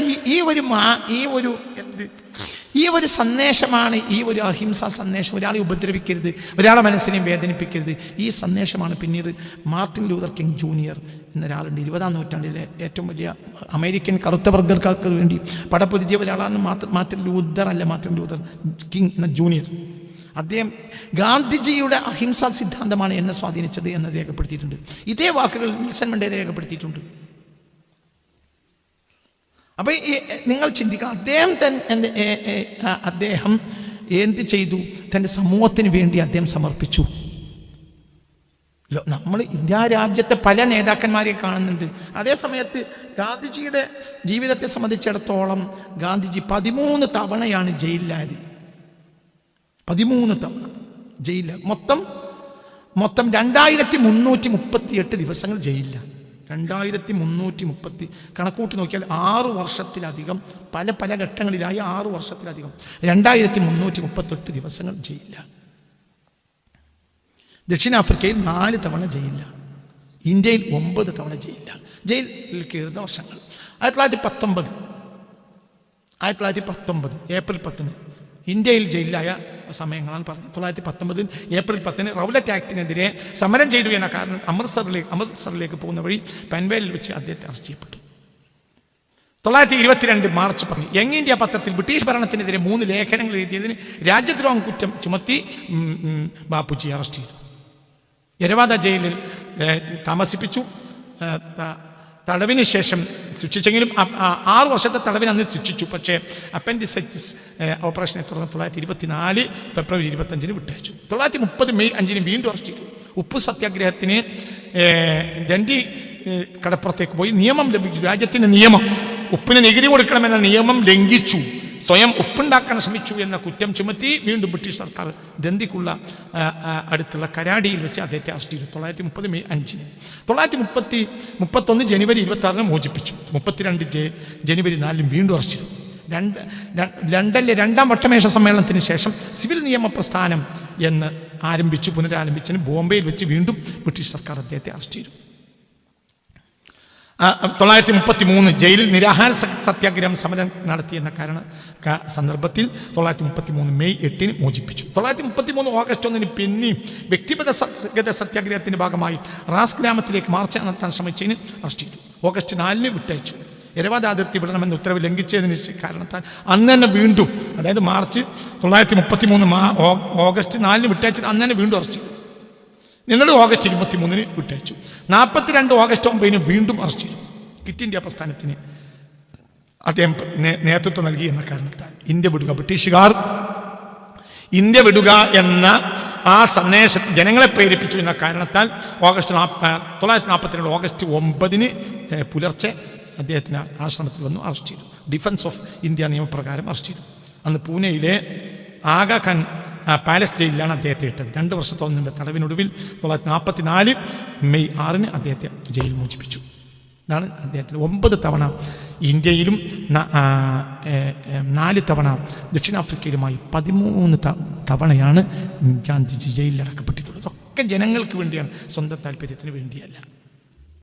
ഈ ഒരു സന്ദേശമാണ്, ഈ ഒരു അഹിംസാ സന്ദേശം. ഒരാളെ ഉപദ്രവിക്കരുത്, ഒരാളെ മനസ്സിനെയും വേദനിപ്പിക്കരുത്. ഈ സന്ദേശമാണ് പിന്നീട് മാർട്ടിൻ ലൂതർ കിങ് ജൂനിയർ എന്നൊരാളുണ്ട്. 20-ാം നൂറ്റാണ്ടിലെ ഏറ്റവും വലിയ അമേരിക്കൻ കറുത്ത വർഗ്ഗക്കാർക്ക് വേണ്ടി പടപൊരുതിയ ഒരാളാണ് മാർട്ടിൻ ലൂതർ കിങ് എന്ന ജൂനിയർ. അദ്ദേഹം ഗാന്ധിജിയുടെ അഹിംസാ സിദ്ധാന്തമാണ് എന്നെ സ്വാധീനിച്ചത് എന്ന് രേഖപ്പെടുത്തിയിട്ടുണ്ട്. ഇതേ വാക്കുകൾ നെൽസൺ മണ്ടേല രേഖപ്പെടുത്തിയിട്ടുണ്ട്. അപ്പോൾ നിങ്ങൾ ചിന്തിക്കണം, അദ്ദേഹം എന്ത് ചെയ്തു? തൻ്റെ സമൂഹത്തിന് വേണ്ടി അദ്ദേഹം സമർപ്പിച്ചു. നമ്മൾ ഇന്ത്യ രാജ്യത്തെ പല നേതാക്കന്മാരെ കാണുന്നുണ്ട്. അതേ സമയത്ത് ഗാന്ധിജിയുടെ ജീവിതത്തെ സംബന്ധിച്ചിടത്തോളം ഗാന്ധിജി 13 തവണയാണ് ജയിലിലായത്. 13 തവണ ജയിലിൽ. മൊത്തം 2338 ദിവസങ്ങൾ ജയിലില്ല. 2330 കണക്കൂട്ടി നോക്കിയാൽ 6 വർഷത്തിലധികം, പല ഘട്ടങ്ങളിലായി 6 വർഷത്തിലധികം 2338 ദിവസങ്ങൾ ജയിലില്ല. ദക്ഷിണാഫ്രിക്കയിൽ 4 തവണ ജയിലില്ല. ഇന്ത്യയിൽ 9 തവണ ജയിലില്ല. ജയിലിൽ കയറുന്ന വർഷങ്ങൾ 1919 ഏപ്രിൽ 10 ഇന്ത്യയിൽ ജയിലിലായ സമയങ്ങളാണ് പറഞ്ഞത്. 1919 ഏപ്രിൽ 10 റൗലറ്റ് ആക്ടിനെതിരെ സമരം ചെയ്തു എന്ന കാരണം അമൃത്സറിലേക്ക് പോകുന്ന വഴി പൻവേലിൽ വെച്ച് അദ്ദേഹത്തെ അറസ്റ്റ് ചെയ്യപ്പെട്ടു. 1922 മാർച്ച് 10 യങ് ഇന്ത്യ പത്രത്തിൽ ബ്രിട്ടീഷ് ഭരണത്തിനെതിരെ 3 ലേഖനങ്ങൾ എഴുതിയതിന് രാജ്യദ്രോഹം കുറ്റം ചുമത്തി ബാപ്പുജി അറസ്റ്റ് ചെയ്തു. യരവാദ ജയിലിൽ താമസിപ്പിച്ചു. തടവിന് ശേഷം ശിക്ഷിച്ചെങ്കിലും 6 വർഷത്തെ തടവിന് അന്ന് ശിക്ഷിച്ചു. പക്ഷേ അപ്പൻഡിസൈറ്റിസ് ഓപ്പറേഷനെ തുടർന്ന് 1924 ഫെബ്രുവരി 25 വിട്ടയച്ചു. 1930 മെയ് 5 വീണ്ടും അറസ്റ്റ് ചെയ്തു. ഉപ്പു സത്യാഗ്രഹത്തിന് ദണ്ഡി കടപ്പുറത്തേക്ക് പോയി നിയമം ലംഘിച്ചു. രാജ്യത്തിൻ്റെ നിയമം, ഉപ്പിന് നികുതി കൊടുക്കണമെന്ന നിയമം ലംഘിച്ചു. സ്വയം ഉപ്പുണ്ടാക്കാൻ ശ്രമിച്ചു എന്ന കുറ്റം ചുമത്തി വീണ്ടും ബ്രിട്ടീഷ് സർക്കാർ ദന്ദിക്കുള്ള അടുത്തുള്ള കരാടിയിൽ വെച്ച് അദ്ദേഹത്തെ അറസ്റ്റ് ചെയ്തു. 1930 മെയ് 5. 1931 ജനുവരി 26 മോചിപ്പിച്ചു. 32 ജനുവരി 4 വീണ്ടും അറസ്റ്റ് ചെയ്തു. ലണ്ടനിലെ 2ാം വട്ടമേശ സമ്മേളനത്തിന് ശേഷം സിവിൽ നിയമ പ്രസ്ഥാനം എന്ന് പുനരാരംഭിച്ചതിന് ബോംബെയിൽ വെച്ച് വീണ്ടും ബ്രിട്ടീഷ് സർക്കാർ അദ്ദേഹത്തെ അറസ്റ്റ് ചെയ്തു. 1933 ജയിലിൽ നിരാഹാര സത്യാഗ്രഹം സമരം നടത്തിയെന്ന സന്ദർഭത്തിൽ 1933 മെയ് 8 മോചിപ്പിച്ചു. 1933 ഓഗസ്റ്റ് 1 പിന്നെയും വ്യക്തിഗത സത്യാഗ്രഹത്തിന്റെ ഭാഗമായി റാസ് ഗ്രാമത്തിലേക്ക് മാർച്ച് നടത്താൻ ശ്രമിച്ചതിന് അറസ്റ്റ് ചെയ്തു. ഓഗസ്റ്റ് 4 വിട്ടയച്ചു. യരവാദ അതിർത്തി വിടണമെന്ന ഉത്തരവ് ലംഘിച്ചതിന് കാരണത്താൽ അന്ന് തന്നെ വീണ്ടും, അതായത് മാർച്ച് 1933 ഓഗസ്റ്റ് 4 വിട്ടയച്ചിട്ട് അന്ന് തന്നെ വീണ്ടും അറസ്റ്റ് ചെയ്തു. നിങ്ങളുടെ ഓഗസ്റ്റ് 23 വിട്ടയച്ചു. 42 ഓഗസ്റ്റ് 9 വീണ്ടും അറസ്റ്റ് ചെയ്തു. ക്വിറ്റ് ഇന്ത്യ പ്രസ്ഥാനത്തിന് അദ്ദേഹം നേതൃത്വം നൽകി എന്ന കാരണത്താൽ ഇന്ത്യ വിടുക, ബ്രിട്ടീഷുകാർ ഇന്ത്യ വിടുക എന്ന ആ സന്ദേശം ജനങ്ങളെ പ്രേരിപ്പിച്ചു എന്ന കാരണത്താൽ 1942 ഓഗസ്റ്റ് 9 പുലർച്ചെ അദ്ദേഹത്തിന് ആശ്രമത്തിൽ വന്നു അറസ്റ്റ് ചെയ്തു. ഡിഫൻസ് ഓഫ് ഇന്ത്യ നിയമപ്രകാരം അറസ്റ്റ് ചെയ്തു. അന്ന് പൂനെയിലെ ആഗാ ഖാൻ പാലസ് ജയിലിലാണ് അദ്ദേഹത്തെ ഇട്ടത്. 2 വർഷത്തോളം തടവിനൊടുവിൽ 1944 മെയ് 6 അദ്ദേഹത്തെ ജയിൽ മോചിപ്പിച്ചു. ഇതാണ് അദ്ദേഹത്തിന് 9 തവണ ഇന്ത്യയിലും 4 തവണ ദക്ഷിണാഫ്രിക്കയിലുമായി 13 തവണയാണ് ഗാന്ധിജി ജയിലിൽ അടക്കപ്പെട്ടിട്ടുള്ളത്. ഇതൊക്കെ ജനങ്ങൾക്ക് വേണ്ടിയാണ്, സ്വന്തം താല്പര്യത്തിന് വേണ്ടിയല്ല.